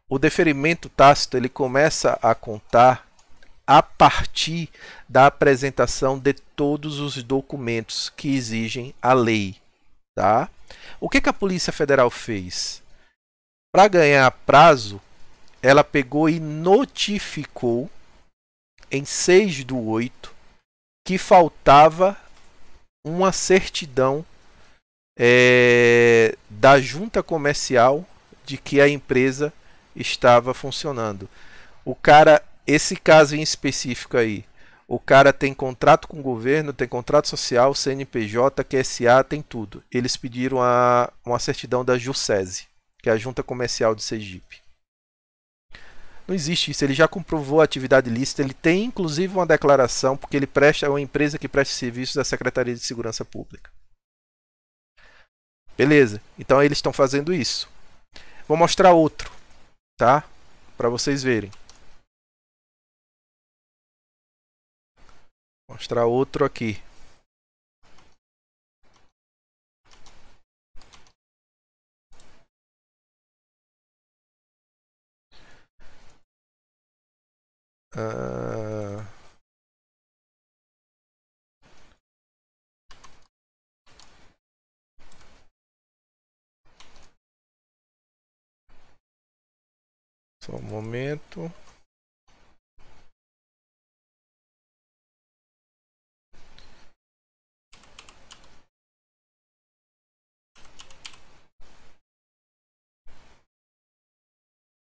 o deferimento tácito ele começa a contar a partir da apresentação de todos os documentos que exigem a lei. Tá? O que a Polícia Federal fez? Para ganhar prazo, ela pegou e notificou em 6/8 que faltava uma certidão da junta comercial de que a empresa estava funcionando. Esse caso em específico aí, o cara tem contrato com o governo, tem contrato social, CNPJ, QSA, tem tudo. Eles pediram uma certidão da JUSESE, que é a Junta Comercial de Sergipe. Não existe isso, ele já comprovou a atividade ilícita, ele tem inclusive uma declaração, porque ele é uma empresa que presta serviços da Secretaria de Segurança Pública. Beleza, então eles estão fazendo isso. Vou mostrar outro, tá? Para vocês verem. Vou mostrar outro aqui. Só um momento.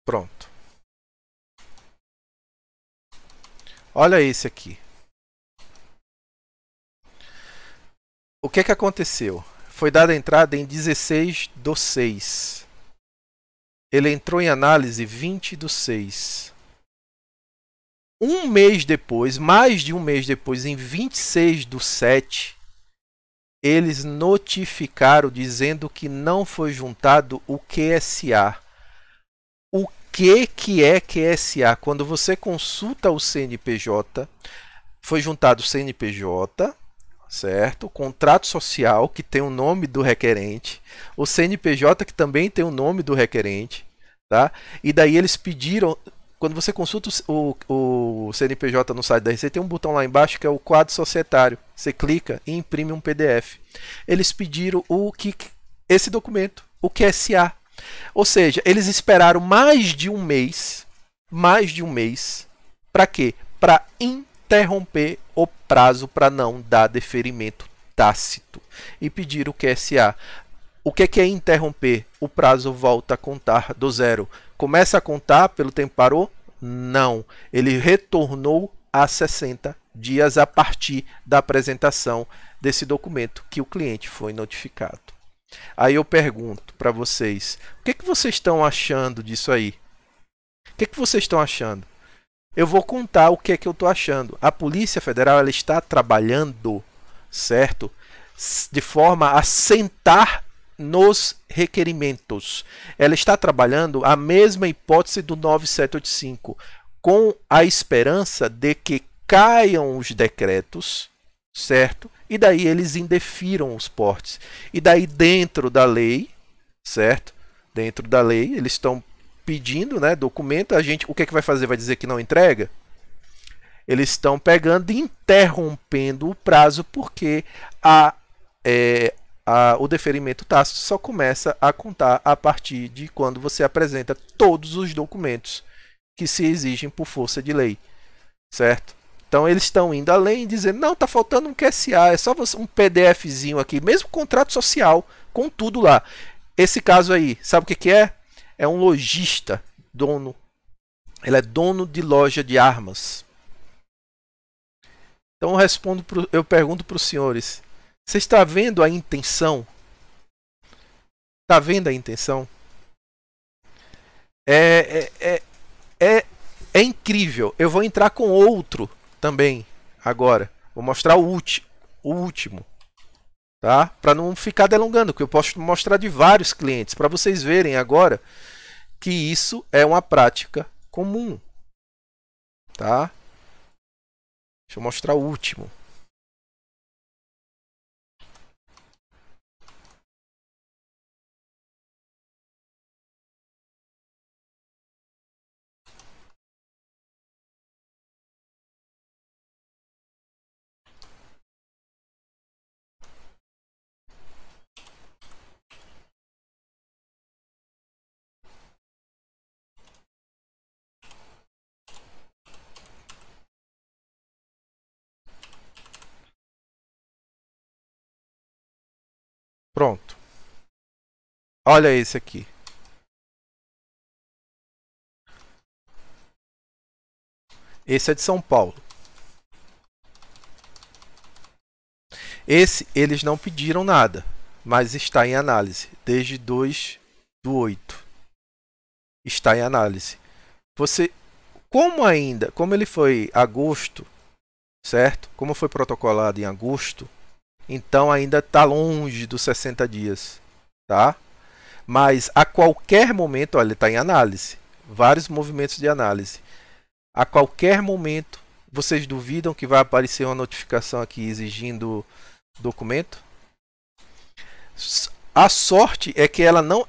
Pronto. Olha esse aqui. O que aconteceu? Foi dada entrada em 16/6. Ele entrou em análise 20/6. Um mês depois, mais de um mês depois, em 26/7, eles notificaram dizendo que não foi juntado o QSA. O que é QSA? Quando você consulta o CNPJ, foi juntado o CNPJ, certo? O contrato social, que tem o nome do requerente, o CNPJ, que também tem o nome do requerente, tá? E daí eles pediram, quando você consulta o CNPJ no site da Receita, tem um botão lá embaixo que é o quadro societário. Você clica e imprime um PDF. Eles pediram esse documento, o QSA. Ou seja, eles esperaram mais de um mês, para quê? Para interromper o prazo para não dar deferimento tácito e pedir o QSA. O que é interromper? O prazo volta a contar do zero. Começa a contar pelo tempo parou? Não. Ele retornou a 60 dias a partir da apresentação desse documento que o cliente foi notificado. Aí eu pergunto para vocês, o que vocês estão achando disso aí? O que vocês estão achando? Eu vou contar o que eu estou achando. A Polícia Federal ela está trabalhando, certo? De forma a sentar nos requerimentos. Ela está trabalhando a mesma hipótese do 9785, com a esperança de que caiam os decretos, certo? E daí eles indefiram os portes. E daí dentro da lei, certo? Dentro da lei, eles estão pedindo, né, documento, o que vai fazer? Vai dizer que não entrega? Eles estão pegando e interrompendo o prazo porque o deferimento tácito só começa a contar a partir de quando você apresenta todos os documentos que se exigem por força de lei, certo? Então eles estão indo além e dizendo, não, está faltando um QSA, é só um PDFzinho aqui, mesmo contrato social, com tudo lá. Esse caso aí, sabe o que é? É um lojista, dono. Ele é dono de loja de armas. Então eu pergunto para os senhores, você está vendo a intenção? Está vendo a intenção? É incrível. Eu vou entrar com outro também agora. Vou mostrar o último, tá? Para não ficar delongando, que eu posso mostrar de vários clientes para vocês verem agora que isso é uma prática comum, tá? Deixa eu mostrar o último. Pronto. Olha esse aqui. Esse é de São Paulo. Esse eles não pediram nada, mas está em análise desde 2/8. Está em análise. Você, como ele foi agosto, certo? Como foi protocolado em agosto, então ainda está longe dos 60 dias, tá? Mas a qualquer momento, olha, está em análise, vários movimentos de análise. A qualquer momento, vocês duvidam que vai aparecer uma notificação aqui exigindo documento? A sorte é que ela não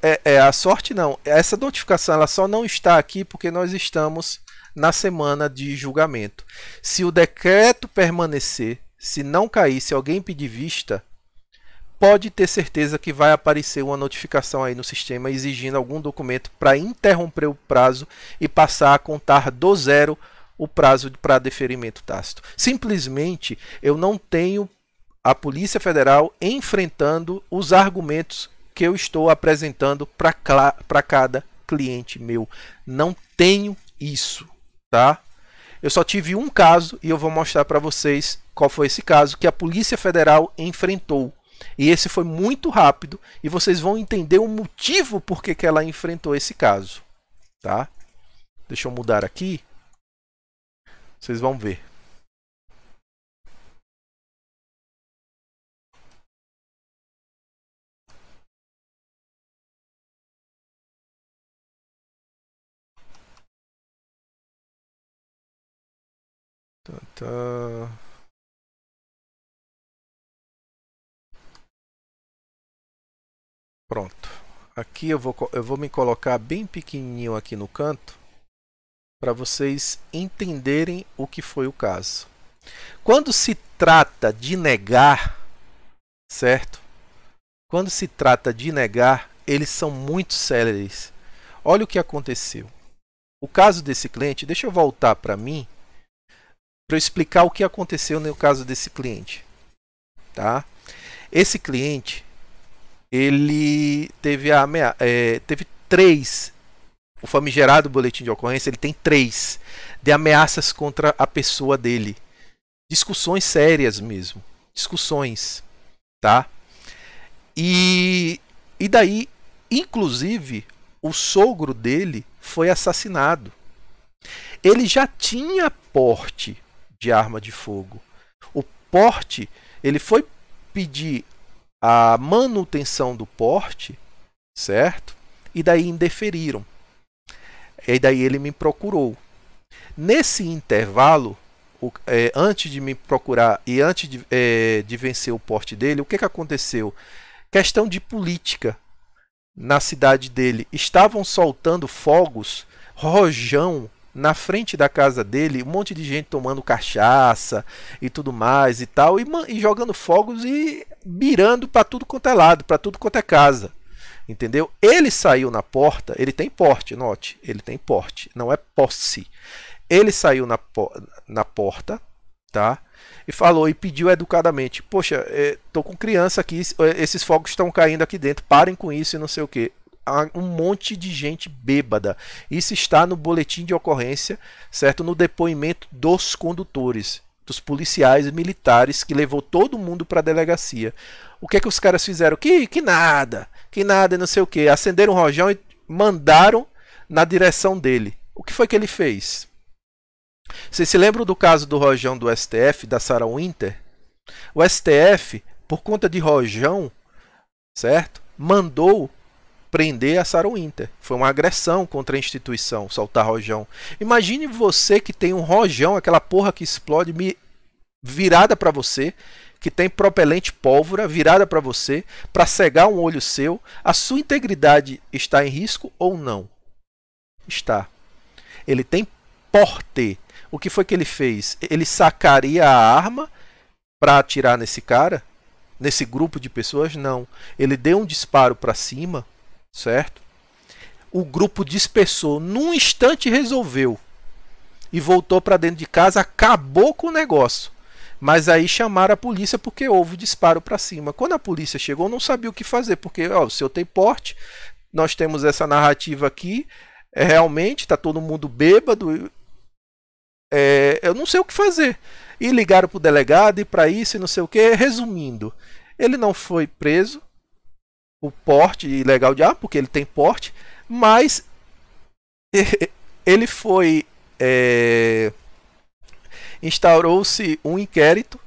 a sorte não. Essa notificação ela só não está aqui porque nós estamos na semana de julgamento. Se o decreto permanecer, se não cair, se alguém pedir vista, pode ter certeza que vai aparecer uma notificação aí no sistema exigindo algum documento para interromper o prazo e passar a contar do zero o prazo para deferimento tácito. Simplesmente eu não tenho a Polícia Federal enfrentando os argumentos que eu estou apresentando para cada cliente meu. Não tenho isso, tá? Eu só tive um caso e eu vou mostrar para vocês qual foi esse caso que a Polícia Federal enfrentou. E esse foi muito rápido e vocês vão entender o motivo por que ela enfrentou esse caso, tá? Deixa eu mudar aqui. Vocês vão ver. Pronto. Aqui eu vou me colocar bem pequenininho aqui no canto para vocês entenderem o que foi o caso. Quando se trata de negar, certo? Quando se trata de negar, eles são muito céleres. Olha o que aconteceu. O caso desse cliente, deixa eu voltar para mim para eu explicar o que aconteceu no caso desse cliente, tá? Esse cliente ele teve teve 3, o famigerado boletim de ocorrência, ele tem 3 de ameaças contra a pessoa dele. Discussões sérias mesmo, discussões, tá? E daí, inclusive, o sogro dele foi assassinado. Ele já tinha porte de arma de fogo. O porte, ele foi pedir a manutenção do porte, certo? E daí indeferiram. E daí ele me procurou. Nesse intervalo, antes de me procurar e antes de vencer o porte dele, o que aconteceu? Questão de política na cidade dele. Estavam soltando fogos, rojão, na frente da casa dele, um monte de gente tomando cachaça e tudo mais e tal, e jogando fogos e mirando para tudo quanto é lado, para tudo quanto é casa. Entendeu? Ele saiu na porta, ele tem porte, note, ele tem porte, não é posse. Ele saiu na porta, tá? E falou e pediu educadamente: poxa, tô com criança aqui, esses fogos estão caindo aqui dentro, parem com isso e não sei o que. Um monte de gente bêbada. Isso está no boletim de ocorrência, certo? No depoimento dos condutores, dos policiais e militares que levou todo mundo para a delegacia. O que é que os caras fizeram? Que nada, não sei o que. Acenderam um rojão e mandaram na direção dele. O que foi que ele fez? Vocês se lembram do caso do rojão do STF, da Sarah Winter? O STF, por conta de rojão, certo? Mandou prender a Sarah Winter. Foi uma agressão contra a instituição, soltar rojão. Imagine você que tem um rojão, aquela porra que explode, virada para você, que tem propelente pólvora virada para você, para cegar um olho seu. A sua integridade está em risco ou não? Está. Ele tem porte. O que foi que ele fez? Ele sacaria a arma para atirar nesse cara? Nesse grupo de pessoas? Não. Ele deu um disparo para cima, certo? O grupo dispersou, num instante resolveu e voltou para dentro de casa, acabou com o negócio. Mas aí chamaram a polícia porque houve disparo para cima. Quando a polícia chegou, não sabia o que fazer, porque ó, o senhor tem porte, nós temos essa narrativa aqui, realmente está todo mundo bêbado, eu não sei o que fazer. E ligaram para o delegado e para isso e não sei o que. Resumindo, ele não foi preso, o porte ilegal de arma, porque ele tem porte, mas ele foi... instaurou-se um inquérito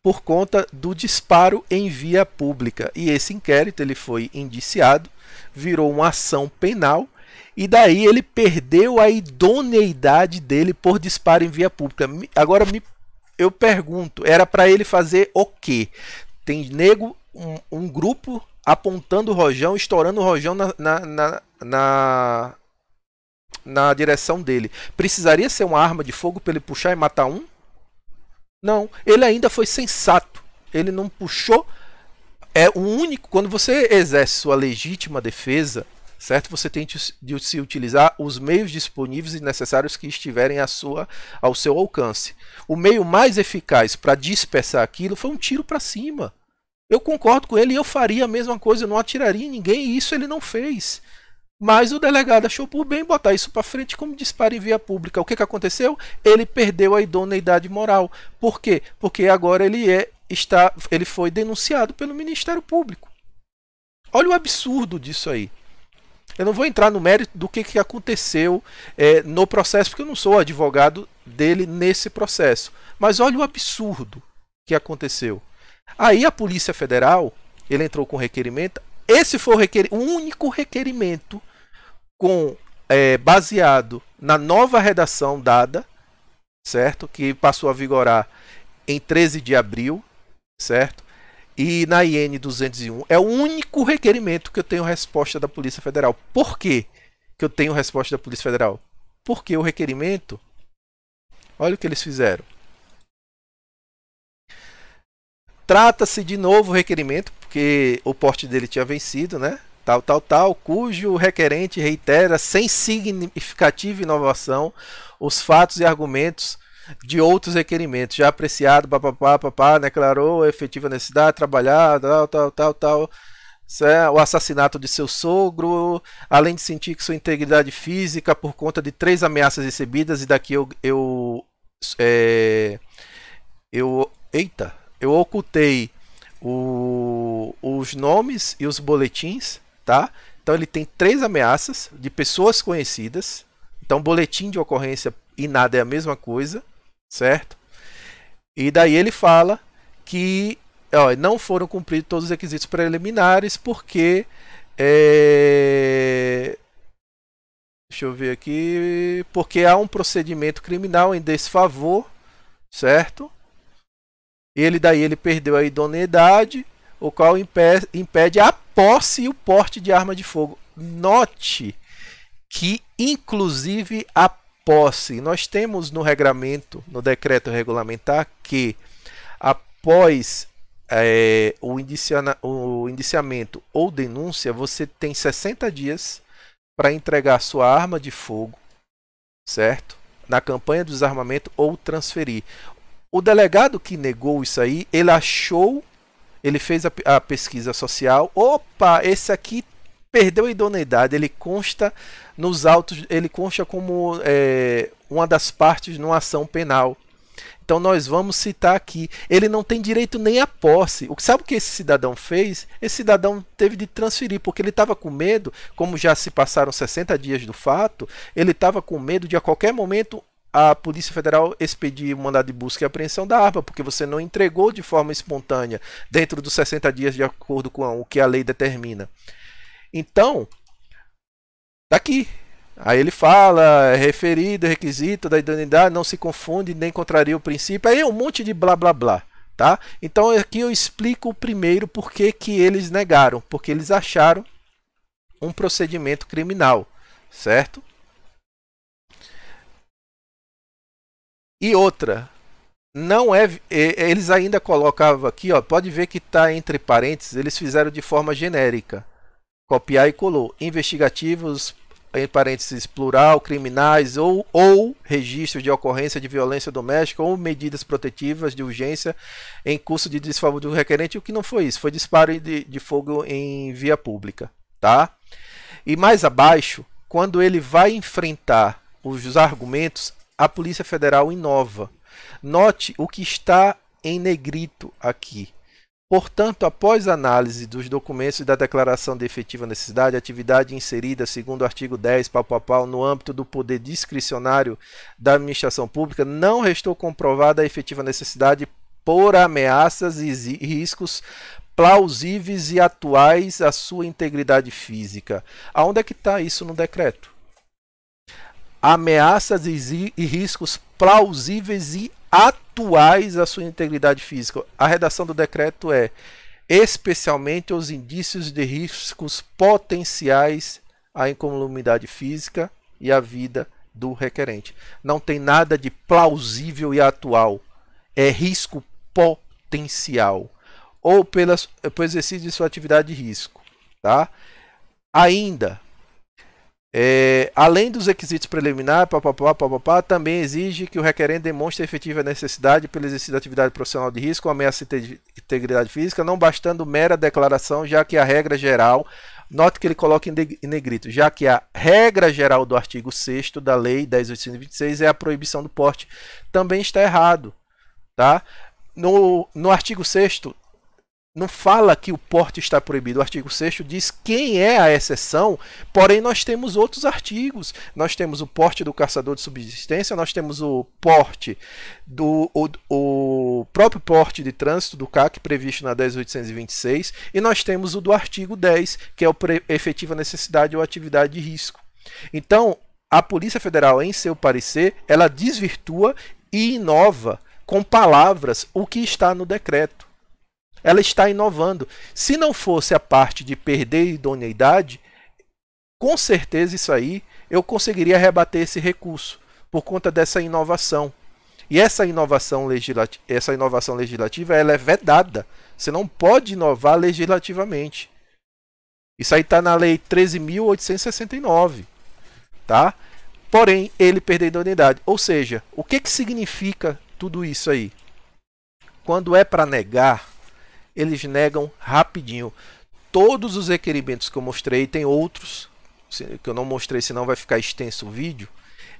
por conta do disparo em via pública. E esse inquérito ele foi indiciado, virou uma ação penal, e daí ele perdeu a idoneidade dele por disparo em via pública. Agora eu pergunto, era para ele fazer o quê? Tem nego, um grupo apontando o rojão, estourando o rojão na direção dele. Precisaria ser uma arma de fogo para ele puxar e matar um? Não, ele ainda foi sensato. Ele não puxou. É o único. Quando você exerce sua legítima defesa, certo? Você tem de se utilizar os meios disponíveis e necessários que estiverem ao seu alcance. O meio mais eficaz para dispersar aquilo foi um tiro para cima. Eu concordo com ele e eu faria a mesma coisa. Eu não atiraria em ninguém e isso ele não fez. Mas o delegado achou por bem botar isso para frente como disparo em via pública. O que aconteceu? Ele perdeu a idoneidade moral. Por quê? Porque agora ele foi denunciado pelo Ministério Público. Olha o absurdo disso aí. Eu não vou entrar no mérito do que aconteceu no processo, porque eu não sou advogado dele nesse processo. Mas olha o absurdo que aconteceu. Aí a Polícia Federal, ele entrou com requerimento. Esse foi o único requerimento baseado na nova redação dada, certo? Que passou a vigorar em 13 de abril, certo? E na IN 201. É o único requerimento que eu tenho resposta da Polícia Federal. Por quê que eu tenho resposta da Polícia Federal? Porque o requerimento... Olha o que eles fizeram. Trata-se de novo requerimento, porque o porte dele tinha vencido, né? Tal, cujo requerente reitera sem significativa inovação os fatos e argumentos de outros requerimentos, já apreciado, declarou a efetiva necessidade de trabalhar, tal, o assassinato de seu sogro, além de sentir que sua integridade física, por conta de 3 ameaças recebidas, e daqui eu ocultei os nomes e os boletins, tá? Então ele tem 3 ameaças de pessoas conhecidas. Então boletim de ocorrência e nada é a mesma coisa, certo? E daí ele fala que não foram cumpridos todos os requisitos preliminares porque deixa eu ver aqui, porque há um procedimento criminal em desfavor, certo? Daí ele perdeu a idoneidade, o qual impede a posse e o porte de arma de fogo. Note que, inclusive, a posse, nós temos no regramento, no decreto regulamentar, que após o indiciamento ou denúncia, você tem 60 dias para entregar sua arma de fogo, certo? Na campanha de desarmamento ou transferir. O delegado que negou isso aí, ele fez a pesquisa social. Opa, esse aqui perdeu a idoneidade. Ele consta nos autos, ele consta como uma das partes numa ação penal. Então nós vamos citar aqui. Ele não tem direito nem à posse. Sabe o que esse cidadão fez? Esse cidadão teve de transferir, porque ele estava com medo, como já se passaram 60 dias do fato, ele estava com medo de a qualquer momento a Polícia Federal expedir um mandado de busca e apreensão da arma, porque você não entregou de forma espontânea, dentro dos 60 dias, de acordo com o que a lei determina. Então, tá aqui. Aí ele fala, referido, requisito da idoneidade, não se confunde, nem contraria o princípio. Aí é um monte de blá blá blá, tá? Então aqui eu explico primeiro por que eles negaram, porque eles acharam um procedimento criminal, certo? E outra, não eles ainda colocavam aqui, pode ver que está entre parênteses, eles fizeram de forma genérica, copiar e colou, investigativos em parênteses, plural, criminais ou registros de ocorrência de violência doméstica ou medidas protetivas de urgência em curso de desfavor do requerente. O que não foi isso? Foi disparo de fogo em via pública, tá? E mais abaixo, quando ele vai enfrentar os argumentos, a Polícia Federal inova. Note o que está em negrito aqui. Portanto, após análise dos documentos e da declaração de efetiva necessidade, a atividade inserida, segundo o artigo 10, no âmbito do poder discricionário da administração pública, não restou comprovada a efetiva necessidade por ameaças e riscos plausíveis e atuais à sua integridade física. Aonde é que está isso no decreto? Ameaças e riscos plausíveis e atuais à sua integridade física. A redação do decreto é especialmente os indícios de riscos potenciais à incolumidade física e à vida do requerente. Não tem nada de plausível e atual. É risco potencial ou pelo exercício de sua atividade de risco, tá? Ainda, além dos requisitos preliminares, também exige que o requerente demonstre efetiva necessidade pelo exercício da atividade profissional de risco ou ameaça à integridade física, não bastando mera declaração, já que a regra geral, note que ele coloca em negrito, já que a regra geral do artigo 6º da Lei 10.826 é a proibição do porte. Também está errado, tá? No artigo 6º, não fala que o porte está proibido. O artigo 6º diz quem é a exceção, porém nós temos outros artigos. Nós temos o porte do caçador de subsistência, nós temos o porte o próprio porte de trânsito do CAC previsto na 10.826 e nós temos o do artigo 10, que é o efetiva necessidade ou atividade de risco. Então, a Polícia Federal, em seu parecer, ela desvirtua e inova com palavras o que está no decreto. Ela está inovando. Se não fosse a parte de perder idoneidade, com certeza isso aí eu conseguiria rebater esse recurso por conta dessa inovação. E essa inovação legislativa ela é vedada. Você não pode inovar legislativamente. Isso aí está na Lei 13.869. Tá? Porém, ele perdeu idoneidade. Ou seja, o que significa tudo isso aí? Quando é para negar, eles negam rapidinho. Todos os requerimentos que eu mostrei, tem outros que eu não mostrei, senão vai ficar extenso o vídeo,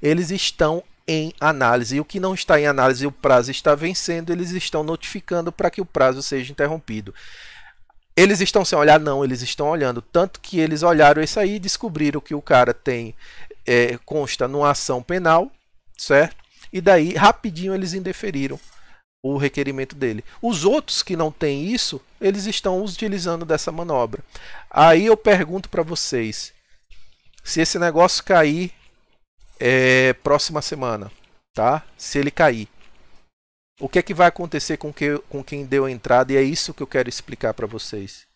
eles estão em análise. E o que não está em análise e o prazo está vencendo, eles estão notificando para que o prazo seja interrompido. Eles estão sem olhar? Não, eles estão olhando. Tanto que eles olharam isso aí e descobriram que o cara tem, consta numa ação penal, certo? E daí, rapidinho, eles indeferiram o requerimento dele. Os outros que não têm isso, eles estão utilizando dessa manobra. Aí eu pergunto para vocês, se esse negócio cair próxima semana, tá? Se ele cair, o que é que vai acontecer com quem deu a entrada? E é isso que eu quero explicar para vocês.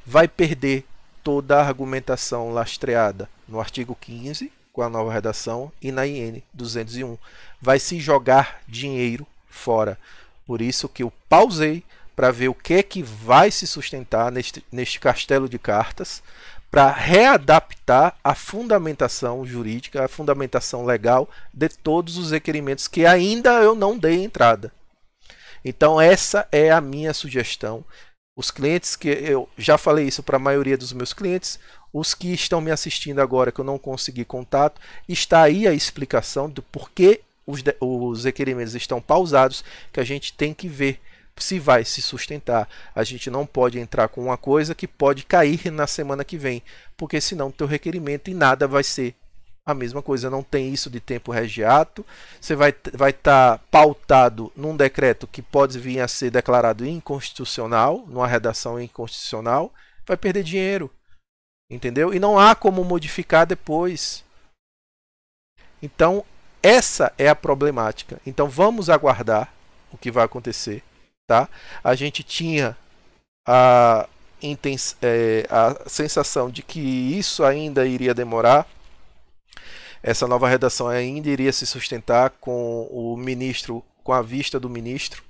Vai perder toda a argumentação lastreada no artigo 15, com a nova redação, e na IN 201. Vai se jogar dinheiro fora. Por isso que eu pausei para ver o que é que vai se sustentar neste castelo de cartas, para readaptar a fundamentação jurídica, a fundamentação legal de todos os requerimentos que ainda eu não dei entrada. Então essa é a minha sugestão. Os clientes, que eu já falei isso para a maioria dos meus clientes, os que estão me assistindo agora que eu não consegui contato, está aí a explicação do porquê os requerimentos estão pausados, que a gente tem que ver se vai se sustentar. A gente não pode entrar com uma coisa que pode cair na semana que vem, porque senão o teu requerimento em nada vai ser a mesma coisa. Não tem isso de tempo regiato, você vai estar pautado num decreto que pode vir a ser declarado inconstitucional, numa redação inconstitucional, vai perder dinheiro, entendeu? E não há como modificar depois. Então essa é a problemática. Então vamos aguardar o que vai acontecer, tá? A gente tinha a sensação de que isso ainda iria demorar. Essa nova redação ainda iria se sustentar com o ministro, com a vista do ministro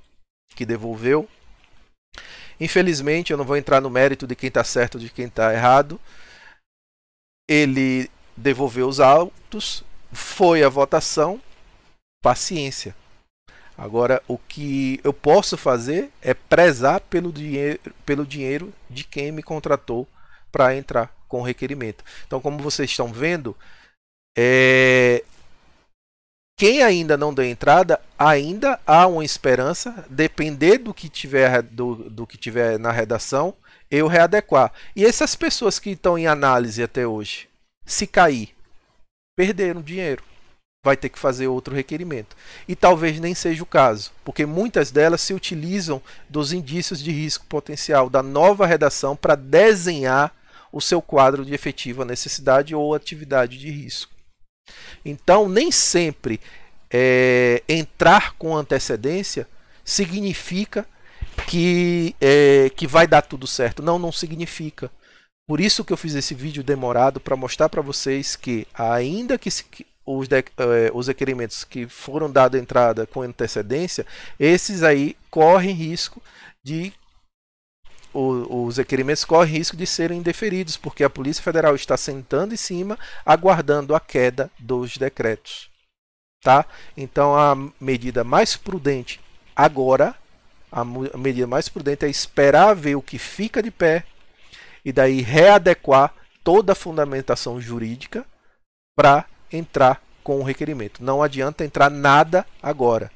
que devolveu. Infelizmente, eu não vou entrar no mérito de quem está certo e de quem está errado. Ele devolver os autos, foi a votação, paciência. Agora, o que eu posso fazer é prezar pelo dinheiro de quem me contratou para entrar com o requerimento. Então, como vocês estão vendo, quem ainda não deu entrada, ainda há uma esperança, depender do que tiver, do que tiver na redação, eu readequar. E essas pessoas que estão em análise até hoje, se cair, perderam dinheiro. Vai ter que fazer outro requerimento. E talvez nem seja o caso, porque muitas delas se utilizam dos indícios de risco potencial da nova redação para desenhar o seu quadro de efetiva necessidade ou atividade de risco. Então, nem sempre entrar com antecedência significa que vai dar tudo certo. Não, não significa. Por isso que eu fiz esse vídeo demorado para mostrar para vocês que, ainda que os requerimentos que foram dados entrada com antecedência, esses aí correm risco de os requerimentos correm risco de serem indeferidos, porque a Polícia Federal está sentando em cima, aguardando a queda dos decretos. Tá? Então a medida mais prudente agora, a medida mais prudente é esperar ver o que fica de pé e daí readequar toda a fundamentação jurídica para entrar com o requerimento. Não adianta entrar nada agora,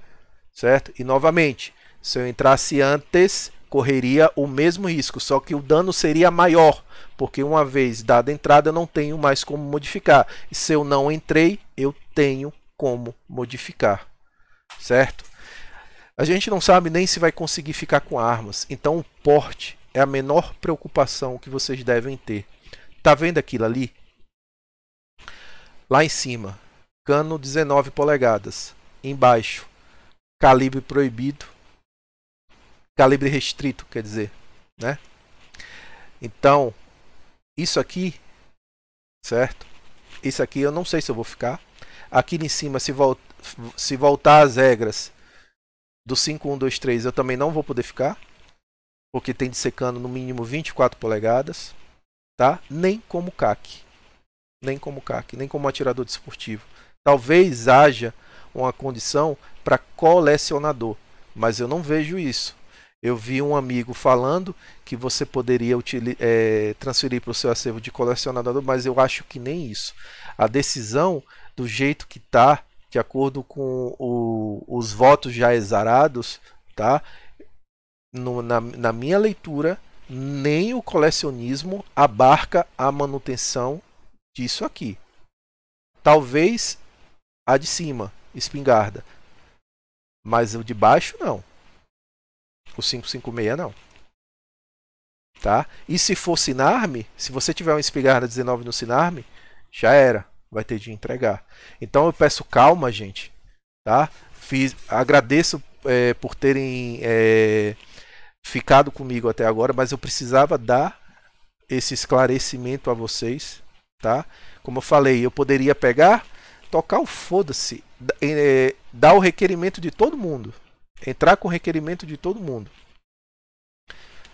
certo? E novamente, se eu entrasse antes, correria o mesmo risco, só que o dano seria maior, porque uma vez dada a entrada, eu não tenho mais como modificar. E se eu não entrei, eu tenho como modificar, certo? A gente não sabe nem se vai conseguir ficar com armas, então o porte é a menor preocupação que vocês devem ter. Tá vendo aquilo ali? Lá em cima, cano 19 polegadas, embaixo, calibre proibido, calibre restrito, quer dizer, né? Então, isso aqui, certo? Isso aqui eu não sei se eu vou ficar. Aqui em cima, se voltar às regras do 5123, eu também não vou poder ficar, porque tem de ser cano no mínimo 24 polegadas, tá? Nem como CAC, nem como atirador desportivo. Talvez haja uma condição para colecionador, mas eu não vejo isso. Eu vi um amigo falando que você poderia transferir para o seu acervo de colecionador, mas eu acho que nem isso. A decisão, do jeito que está, de acordo com os votos já exarados, tá? Na minha leitura, nem o colecionismo abarca a manutenção disso aqui. Talvez a de cima, espingarda, mas o de baixo não. O 556 não. Tá? E se for Sinarme, se você tiver uma espingarda 19 no Sinarme, já era, vai ter de entregar. Então eu peço calma, gente, tá? Agradeço por terem ficado comigo até agora, mas eu precisava dar esse esclarecimento a vocês, tá? Como eu falei, eu poderia pegar, tocar o foda-se, dar o requerimento de todo mundo, entrar com o requerimento de todo mundo.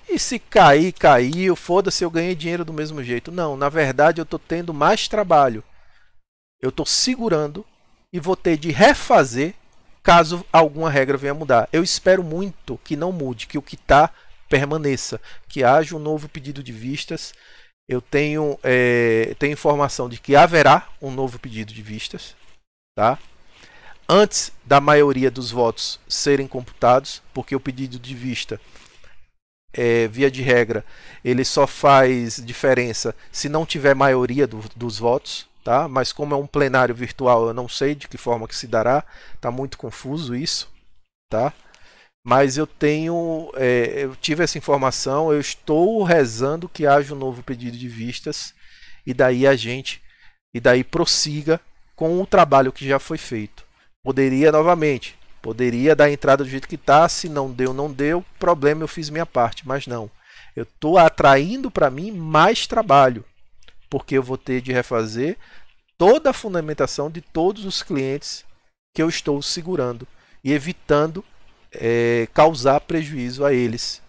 E se cair, caiu, foda-se, eu ganhei dinheiro do mesmo jeito. Não, na verdade eu estou tendo mais trabalho. Eu estou segurando e vou ter de refazer caso alguma regra venha mudar. Eu espero muito que não mude, que o que está permaneça, que haja um novo pedido de vistas. Eu tenho informação de que haverá um novo pedido de vistas, tá? Antes da maioria dos votos serem computados, porque o pedido de vista, via de regra, ele só faz diferença se não tiver maioria dos votos, tá? Mas como é um plenário virtual, eu não sei de que forma que se dará, tá muito confuso isso, tá? Mas eu tive essa informação, eu estou rezando que haja um novo pedido de vistas e daí prossiga com o trabalho que já foi feito. Poderia dar entrada do jeito que está, se não deu, não deu, problema, eu fiz minha parte, mas não. Eu estou atraindo para mim mais trabalho, porque eu vou ter de refazer toda a fundamentação de todos os clientes que eu estou segurando e evitando causar prejuízo a eles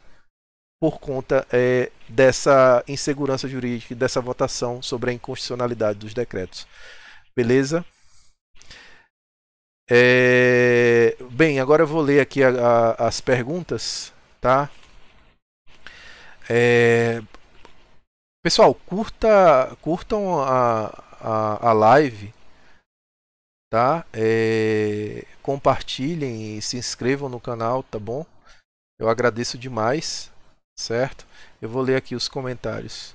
por conta dessa insegurança jurídica e dessa votação sobre a inconstitucionalidade dos decretos. Beleza? Bem, agora eu vou ler aqui as perguntas, tá? Pessoal, curtam a live, tá? Compartilhem e se inscrevam no canal, tá bom? Eu agradeço demais, certo? Eu vou ler aqui os comentários.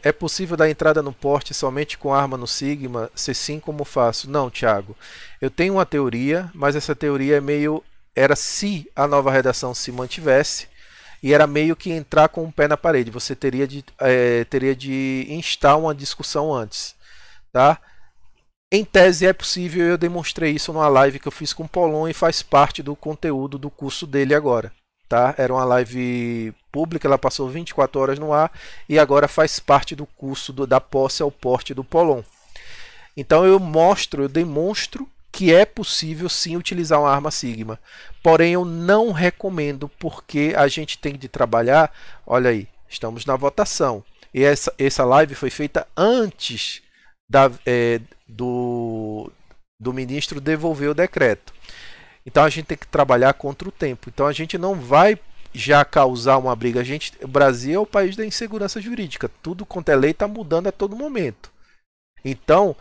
É possível dar entrada no porte somente com arma no Sigma? Se sim, como faço? Não, Thiago. Eu tenho uma teoria, mas essa teoria é meio... Era se a nova redação se mantivesse, e era meio que entrar com o pé na parede. Você teria de instar uma discussão antes, tá? Em tese é possível, eu demonstrei isso numa live que eu fiz com o Polon e faz parte do conteúdo do curso dele agora. Tá? Era uma live pública, ela passou 24 horas no ar e agora faz parte do curso da posse ao porte do Polon. Então eu demonstro que é possível sim utilizar uma arma Sigma. Porém eu não recomendo, porque a gente tem de trabalhar, olha aí, estamos na votação. E essa live foi feita antes do ministro devolver o decreto. Então a gente tem que trabalhar contra o tempo. Então a gente não vai já causar uma briga. O Brasil é o país da insegurança jurídica. Tudo quanto é lei está mudando a todo momento. Então,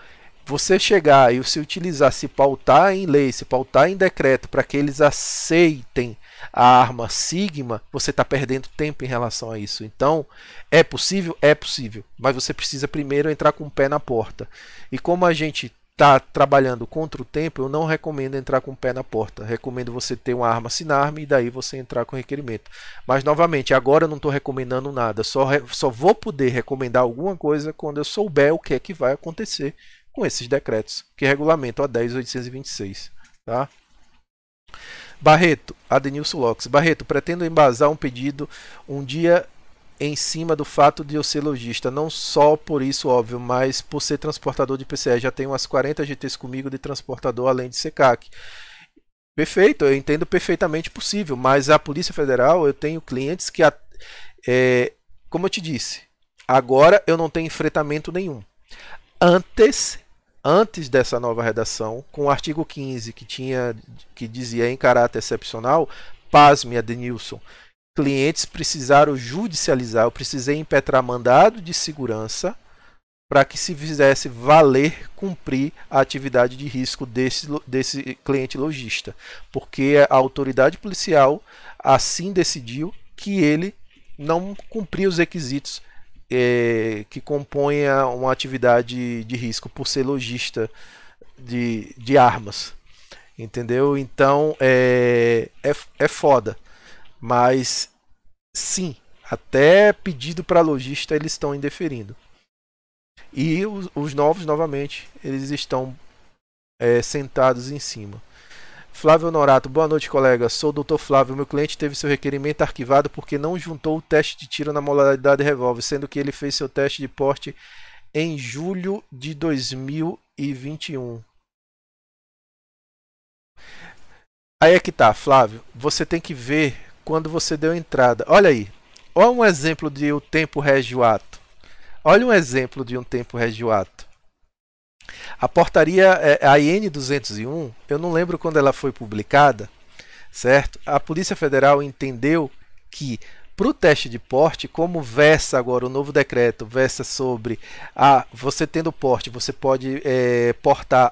você chegar e se utilizar, se pautar em lei, se pautar em decreto para que eles aceitem a arma Sigma, você está perdendo tempo em relação a isso. Então, é possível? É possível. Mas você precisa primeiro entrar com o pé na porta. E como a gente está trabalhando contra o tempo, eu não recomendo entrar com o pé na porta. Recomendo você ter uma arma sinarme e daí você entrar com requerimento. Mas, novamente, agora eu não estou recomendando nada. Só vou poder recomendar alguma coisa quando eu souber o que é que vai acontecer com esses decretos que regulamentam a 10.826. Tá? Barreto, Adenilson Lopes. Barreto, pretendo embasar um pedido um dia em cima do fato de eu ser lojista, não só por isso, óbvio, mas por ser transportador de PCE. Já tenho umas 40 GTs comigo de transportador, além de SECAC. Perfeito, eu entendo perfeitamente possível, mas a Polícia Federal, eu tenho clientes que, como eu te disse, agora eu não tenho enfrentamento nenhum. Antes dessa nova redação, com o artigo 15, que dizia em caráter excepcional, pasme, Adenilson, clientes precisaram judicializar, eu precisei impetrar mandado de segurança para que se fizesse valer cumprir a atividade de risco desse cliente lojista, porque a autoridade policial assim decidiu que ele não cumpria os requisitos que compõem uma atividade de risco por ser lojista de armas, entendeu? Então é foda. Mas, sim, até pedido para lojista eles estão indeferindo. E os novos, novamente, eles estão sentados em cima. Flávio Honorato, boa noite, colega. Sou o Dr. Flávio. Meu cliente teve seu requerimento arquivado porque não juntou o teste de tiro na modalidade revólver, sendo que ele fez seu teste de porte em julho de 2021. Aí é que tá, Flávio. Você tem que ver quando você deu entrada. Olha aí. Olha um exemplo de o tempo régio ato. Olha um exemplo de um tempo régio ato. A portaria, a IN 201, eu não lembro quando ela foi publicada, certo? A Polícia Federal entendeu que para o teste de porte, como versa agora o novo decreto, versa sobre você tendo porte, você pode portar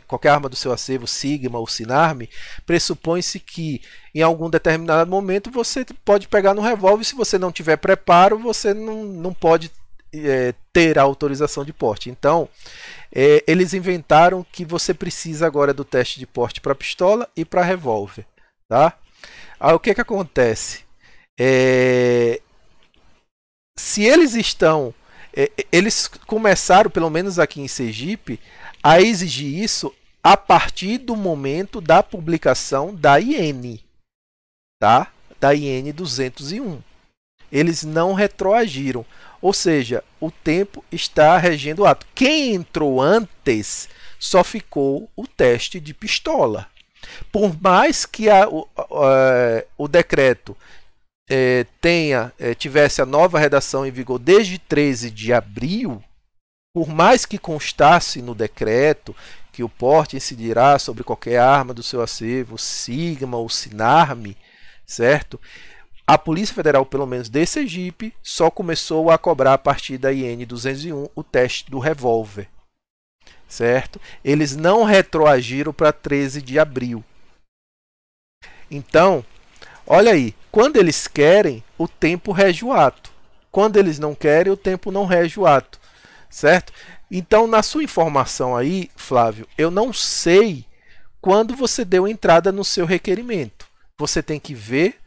qualquer arma do seu acervo, Sigma ou Sinarme, pressupõe-se que em algum determinado momento você pode pegar no revólver, se você não tiver preparo, você não pode ter a autorização de porte. Então, eles inventaram que você precisa agora do teste de porte para pistola e para revólver. Tá? Aí o que acontece? Se eles eles começaram, pelo menos aqui em Sergipe, a exigir isso a partir do momento da publicação da IN, tá? Da IN 201. Eles não retroagiram, ou seja, o tempo está regendo o ato. Quem entrou antes só ficou o teste de pistola. Por mais que o decreto tivesse a nova redação em vigor desde 13 de abril, por mais que constasse no decreto que o porte incidirá sobre qualquer arma do seu acervo, Sigma ou Sinarme, certo? A Polícia Federal, pelo menos de Sergipe, só começou a cobrar a partir da IN 201 o teste do revólver, certo? Eles não retroagiram para 13 de abril. Então, olha aí, quando eles querem, o tempo rege o ato. Quando eles não querem, o tempo não rege o ato, certo? Então, na sua informação aí, Flávio, eu não sei quando você deu entrada no seu requerimento. Você tem que ver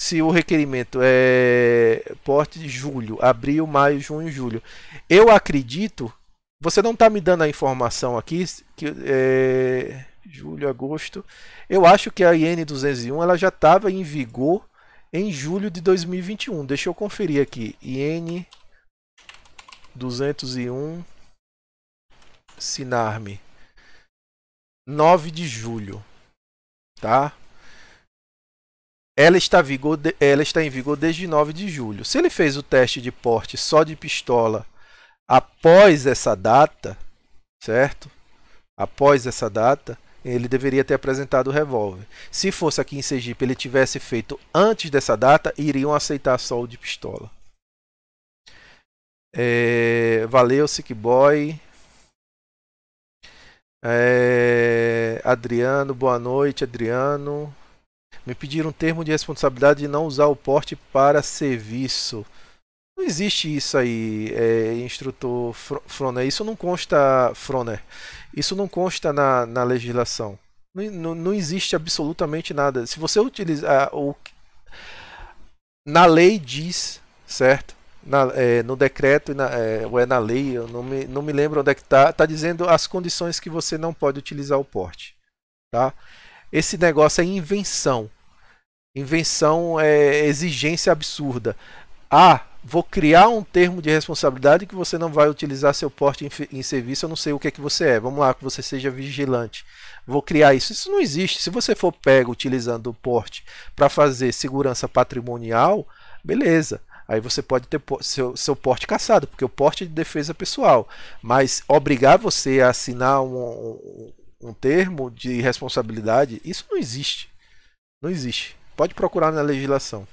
se o requerimento é porte de julho, abril, maio, junho, julho. Eu acredito, você não está me dando a informação aqui, que julho, agosto. Eu acho que a IN 201 ela já estava em vigor em julho de 2021. Deixa eu conferir aqui. IN 201 Sinarme, 9 de julho, tá? Ela está em vigor desde 9 de julho. Se ele fez o teste de porte só de pistola após essa data, certo? Após essa data, ele deveria ter apresentado o revólver. Se fosse aqui em Sergipe, ele tivesse feito antes dessa data, iriam aceitar só o de pistola. Valeu, Sick Boy. Adriano, boa noite, Adriano. Me pediram um termo de responsabilidade de não usar o porte para serviço. Não existe isso aí, instrutor Froner. Isso não consta, Froner. Isso não consta na legislação. Não existe absolutamente nada. Se você utilizar na lei diz, certo? No decreto ou na lei, eu não me lembro onde é que está dizendo as condições que você não pode utilizar o porte, tá? Esse negócio é invenção. Invenção é exigência absurda. Vou criar um termo de responsabilidade que você não vai utilizar seu porte em serviço, eu não sei o que é que você é. Vamos lá, que você seja vigilante. Vou criar isso. Isso não existe. Se você for pego utilizando o porte para fazer segurança patrimonial, beleza. Aí você pode ter seu porte cassado, porque o porte é de defesa pessoal. Mas obrigar você a assinar um termo de responsabilidade, isso não existe. Não existe. Pode procurar na legislação.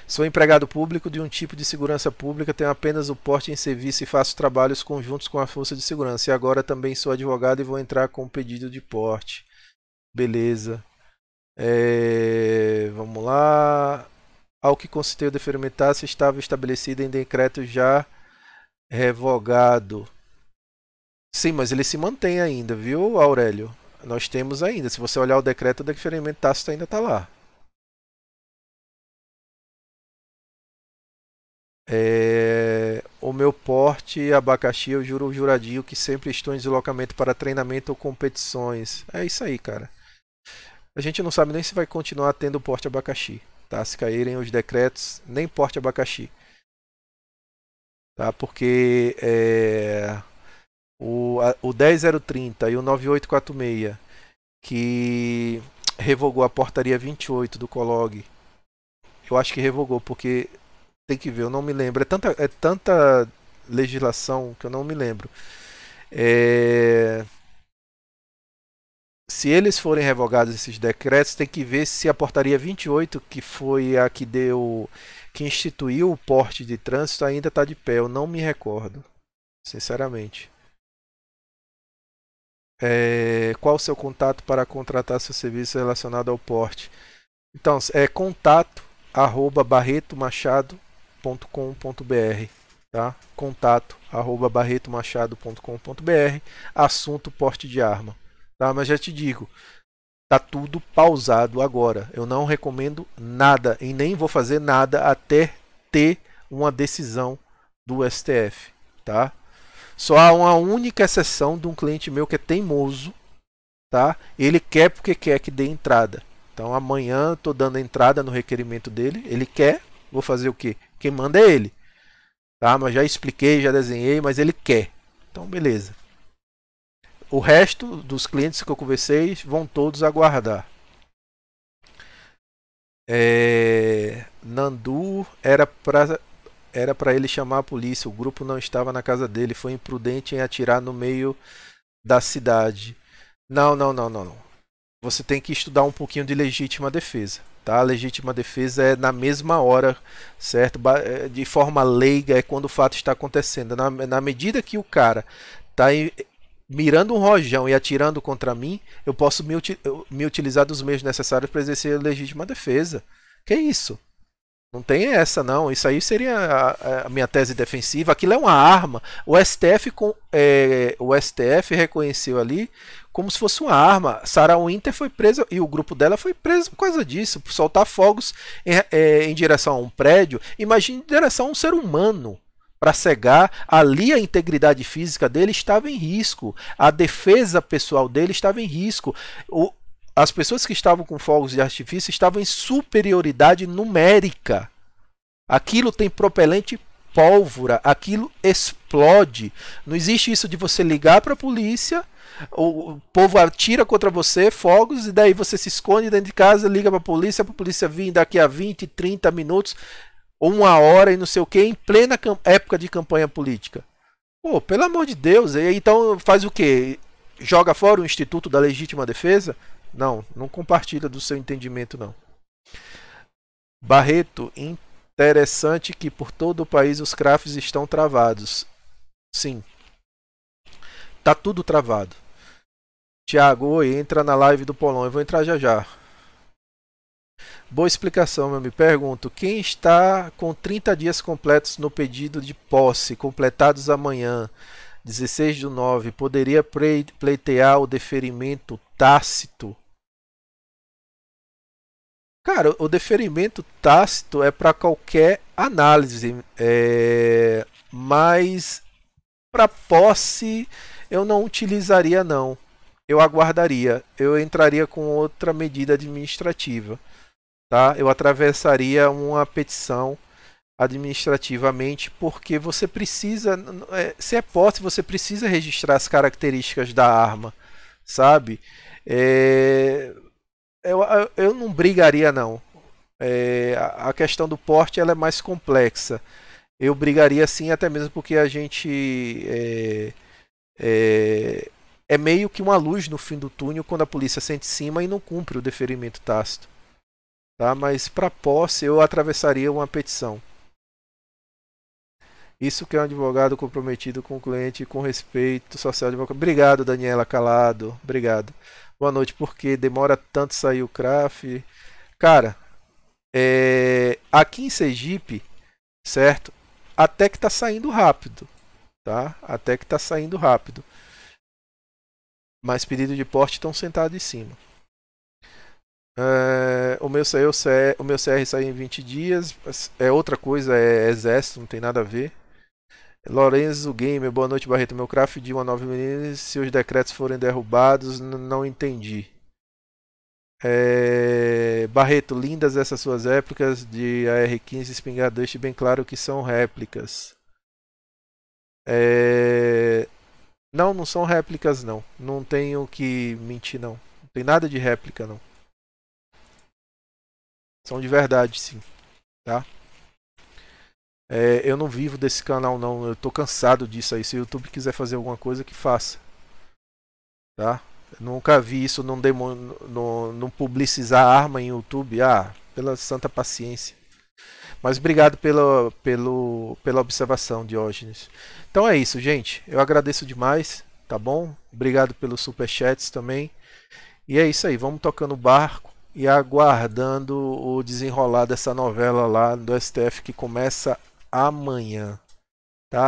Sou empregado público de um tipo de segurança pública, tenho apenas o porte em serviço e faço trabalhos conjuntos com a força de segurança. E agora também sou advogado e vou entrar com um pedido de porte. Beleza. Vamos lá. Ao que constei o deferimentar, se estava estabelecido em decreto já revogado. Sim, mas ele se mantém ainda, viu, Aurélio? Nós temos ainda. Se você olhar o decreto, o deferimento tácito ainda está lá. O meu porte abacaxi, eu juro juradinho que sempre estou em deslocamento para treinamento ou competições. É isso aí, cara. A gente não sabe nem se vai continuar tendo porte abacaxi, tá? Se caírem os decretos, nem porte abacaxi, tá? Porque o 10030 e o 9846 que revogou a portaria 28 do COLOG, eu acho que revogou, porque tem que ver, eu não me lembro. É tanta legislação que eu não me lembro. Se eles forem revogados esses decretos, tem que ver se a portaria 28, que foi a que instituiu o porte de trânsito, ainda está de pé. Eu não me recordo, sinceramente. Qual o seu contato para contratar seu serviço relacionado ao porte? Então, é contato@barretomachado.com.br, tá? contato@barretomachado.com.br, assunto porte de arma, tá? Mas já te digo, tá tudo pausado agora. Eu não recomendo nada e nem vou fazer nada até ter uma decisão do STF, tá? Só há uma única exceção de um cliente meu que é teimoso, tá? Ele quer porque quer que dê entrada. Então amanhã estou dando entrada no requerimento dele. Ele quer, vou fazer o quê? Quem manda é ele, tá? Mas já expliquei, já desenhei, mas ele quer. Então beleza. O resto dos clientes que eu conversei vão todos aguardar. Nandu era para ele chamar a polícia. O grupo não estava na casa dele. Foi imprudente em atirar no meio da cidade. Não, não, não, não, não. Você tem que estudar um pouquinho de legítima defesa. Tá? A legítima defesa é na mesma hora, certo? De forma leiga é quando o fato está acontecendo. Na medida que o cara está mirando um rojão e atirando contra mim, eu posso me utilizar dos meios necessários para exercer a legítima defesa. Que isso? Não tem essa, não. Isso aí seria a minha tese defensiva. Aquilo é uma arma. O STF reconheceu ali como se fosse uma arma. Sarah Winter foi presa e o grupo dela foi preso por causa disso, por soltar fogos em direção a um prédio. Imagine em direção a um ser humano. Para cegar, ali a integridade física dele estava em risco. A defesa pessoal dele estava em risco. As pessoas que estavam com fogos de artifício estavam em superioridade numérica. Aquilo tem propelente pólvora, aquilo explode. Não existe isso de você ligar para a polícia, o povo atira contra você, fogos, e daí você se esconde dentro de casa, liga para a polícia vir daqui a 20, 30 minutos, ou uma hora e não sei o que, em plena época de campanha política. Pô, pelo amor de Deus, então faz o quê? Joga fora o Instituto da Legítima Defesa? Não, não compartilha do seu entendimento, não. Barreto, interessante que por todo o país os CRAFs estão travados. Sim. Tá tudo travado. Tiago, oi, entra na live do Polão. Eu vou entrar já já. Boa explicação, eu me pergunto. Quem está com 30 dias completos no pedido de posse, completados amanhã, 16/9, poderia pleitear o deferimento tácito? Cara, o deferimento tácito é para qualquer análise, mas para posse eu não utilizaria não. Eu aguardaria, eu entraria com outra medida administrativa, tá? Eu atravessaria uma petição administrativamente, porque você precisa, se é posse, você precisa registrar as características da arma, sabe? Eu não brigaria não. A questão do porte ela é mais complexa. Eu brigaria sim, até mesmo porque a gente é meio que uma luz no fim do túnel quando a polícia sente cima e não cumpre o deferimento tácito. Tá? Mas para posse eu atravessaria uma petição. Isso que é um advogado comprometido com o cliente com respeito social advogado. Obrigado, Daniela Calado. Obrigado. Boa noite, porque demora tanto sair o CRAF. Cara, aqui em Sergipe, certo? Até que tá saindo rápido, tá? Até que tá saindo rápido. Mas pedido de porte estão sentados em cima. O meu CR sai em 20 dias. É outra coisa, é exército, não tem nada a ver. Lorenzo Gamer, boa noite, Barreto. Meu craft de uma 9mm, se os decretos forem derrubados, não entendi. Barreto, lindas essas suas réplicas de AR-15 espingarda, deixe bem claro que são réplicas. Não são réplicas não. Não tenho que mentir não. Não tem nada de réplica não. São de verdade sim, tá? Eu não vivo desse canal não, eu tô cansado disso aí. Se o YouTube quiser fazer alguma coisa, que faça. Tá? Eu nunca vi isso, não publicizar arma em YouTube. Pela santa paciência. Mas obrigado pela observação, Diógenes. Então é isso, gente. Eu agradeço demais, tá bom? Obrigado pelos superchats também. E é isso aí, vamos tocando o barco e aguardando o desenrolar dessa novela lá do STF que começa amanhã.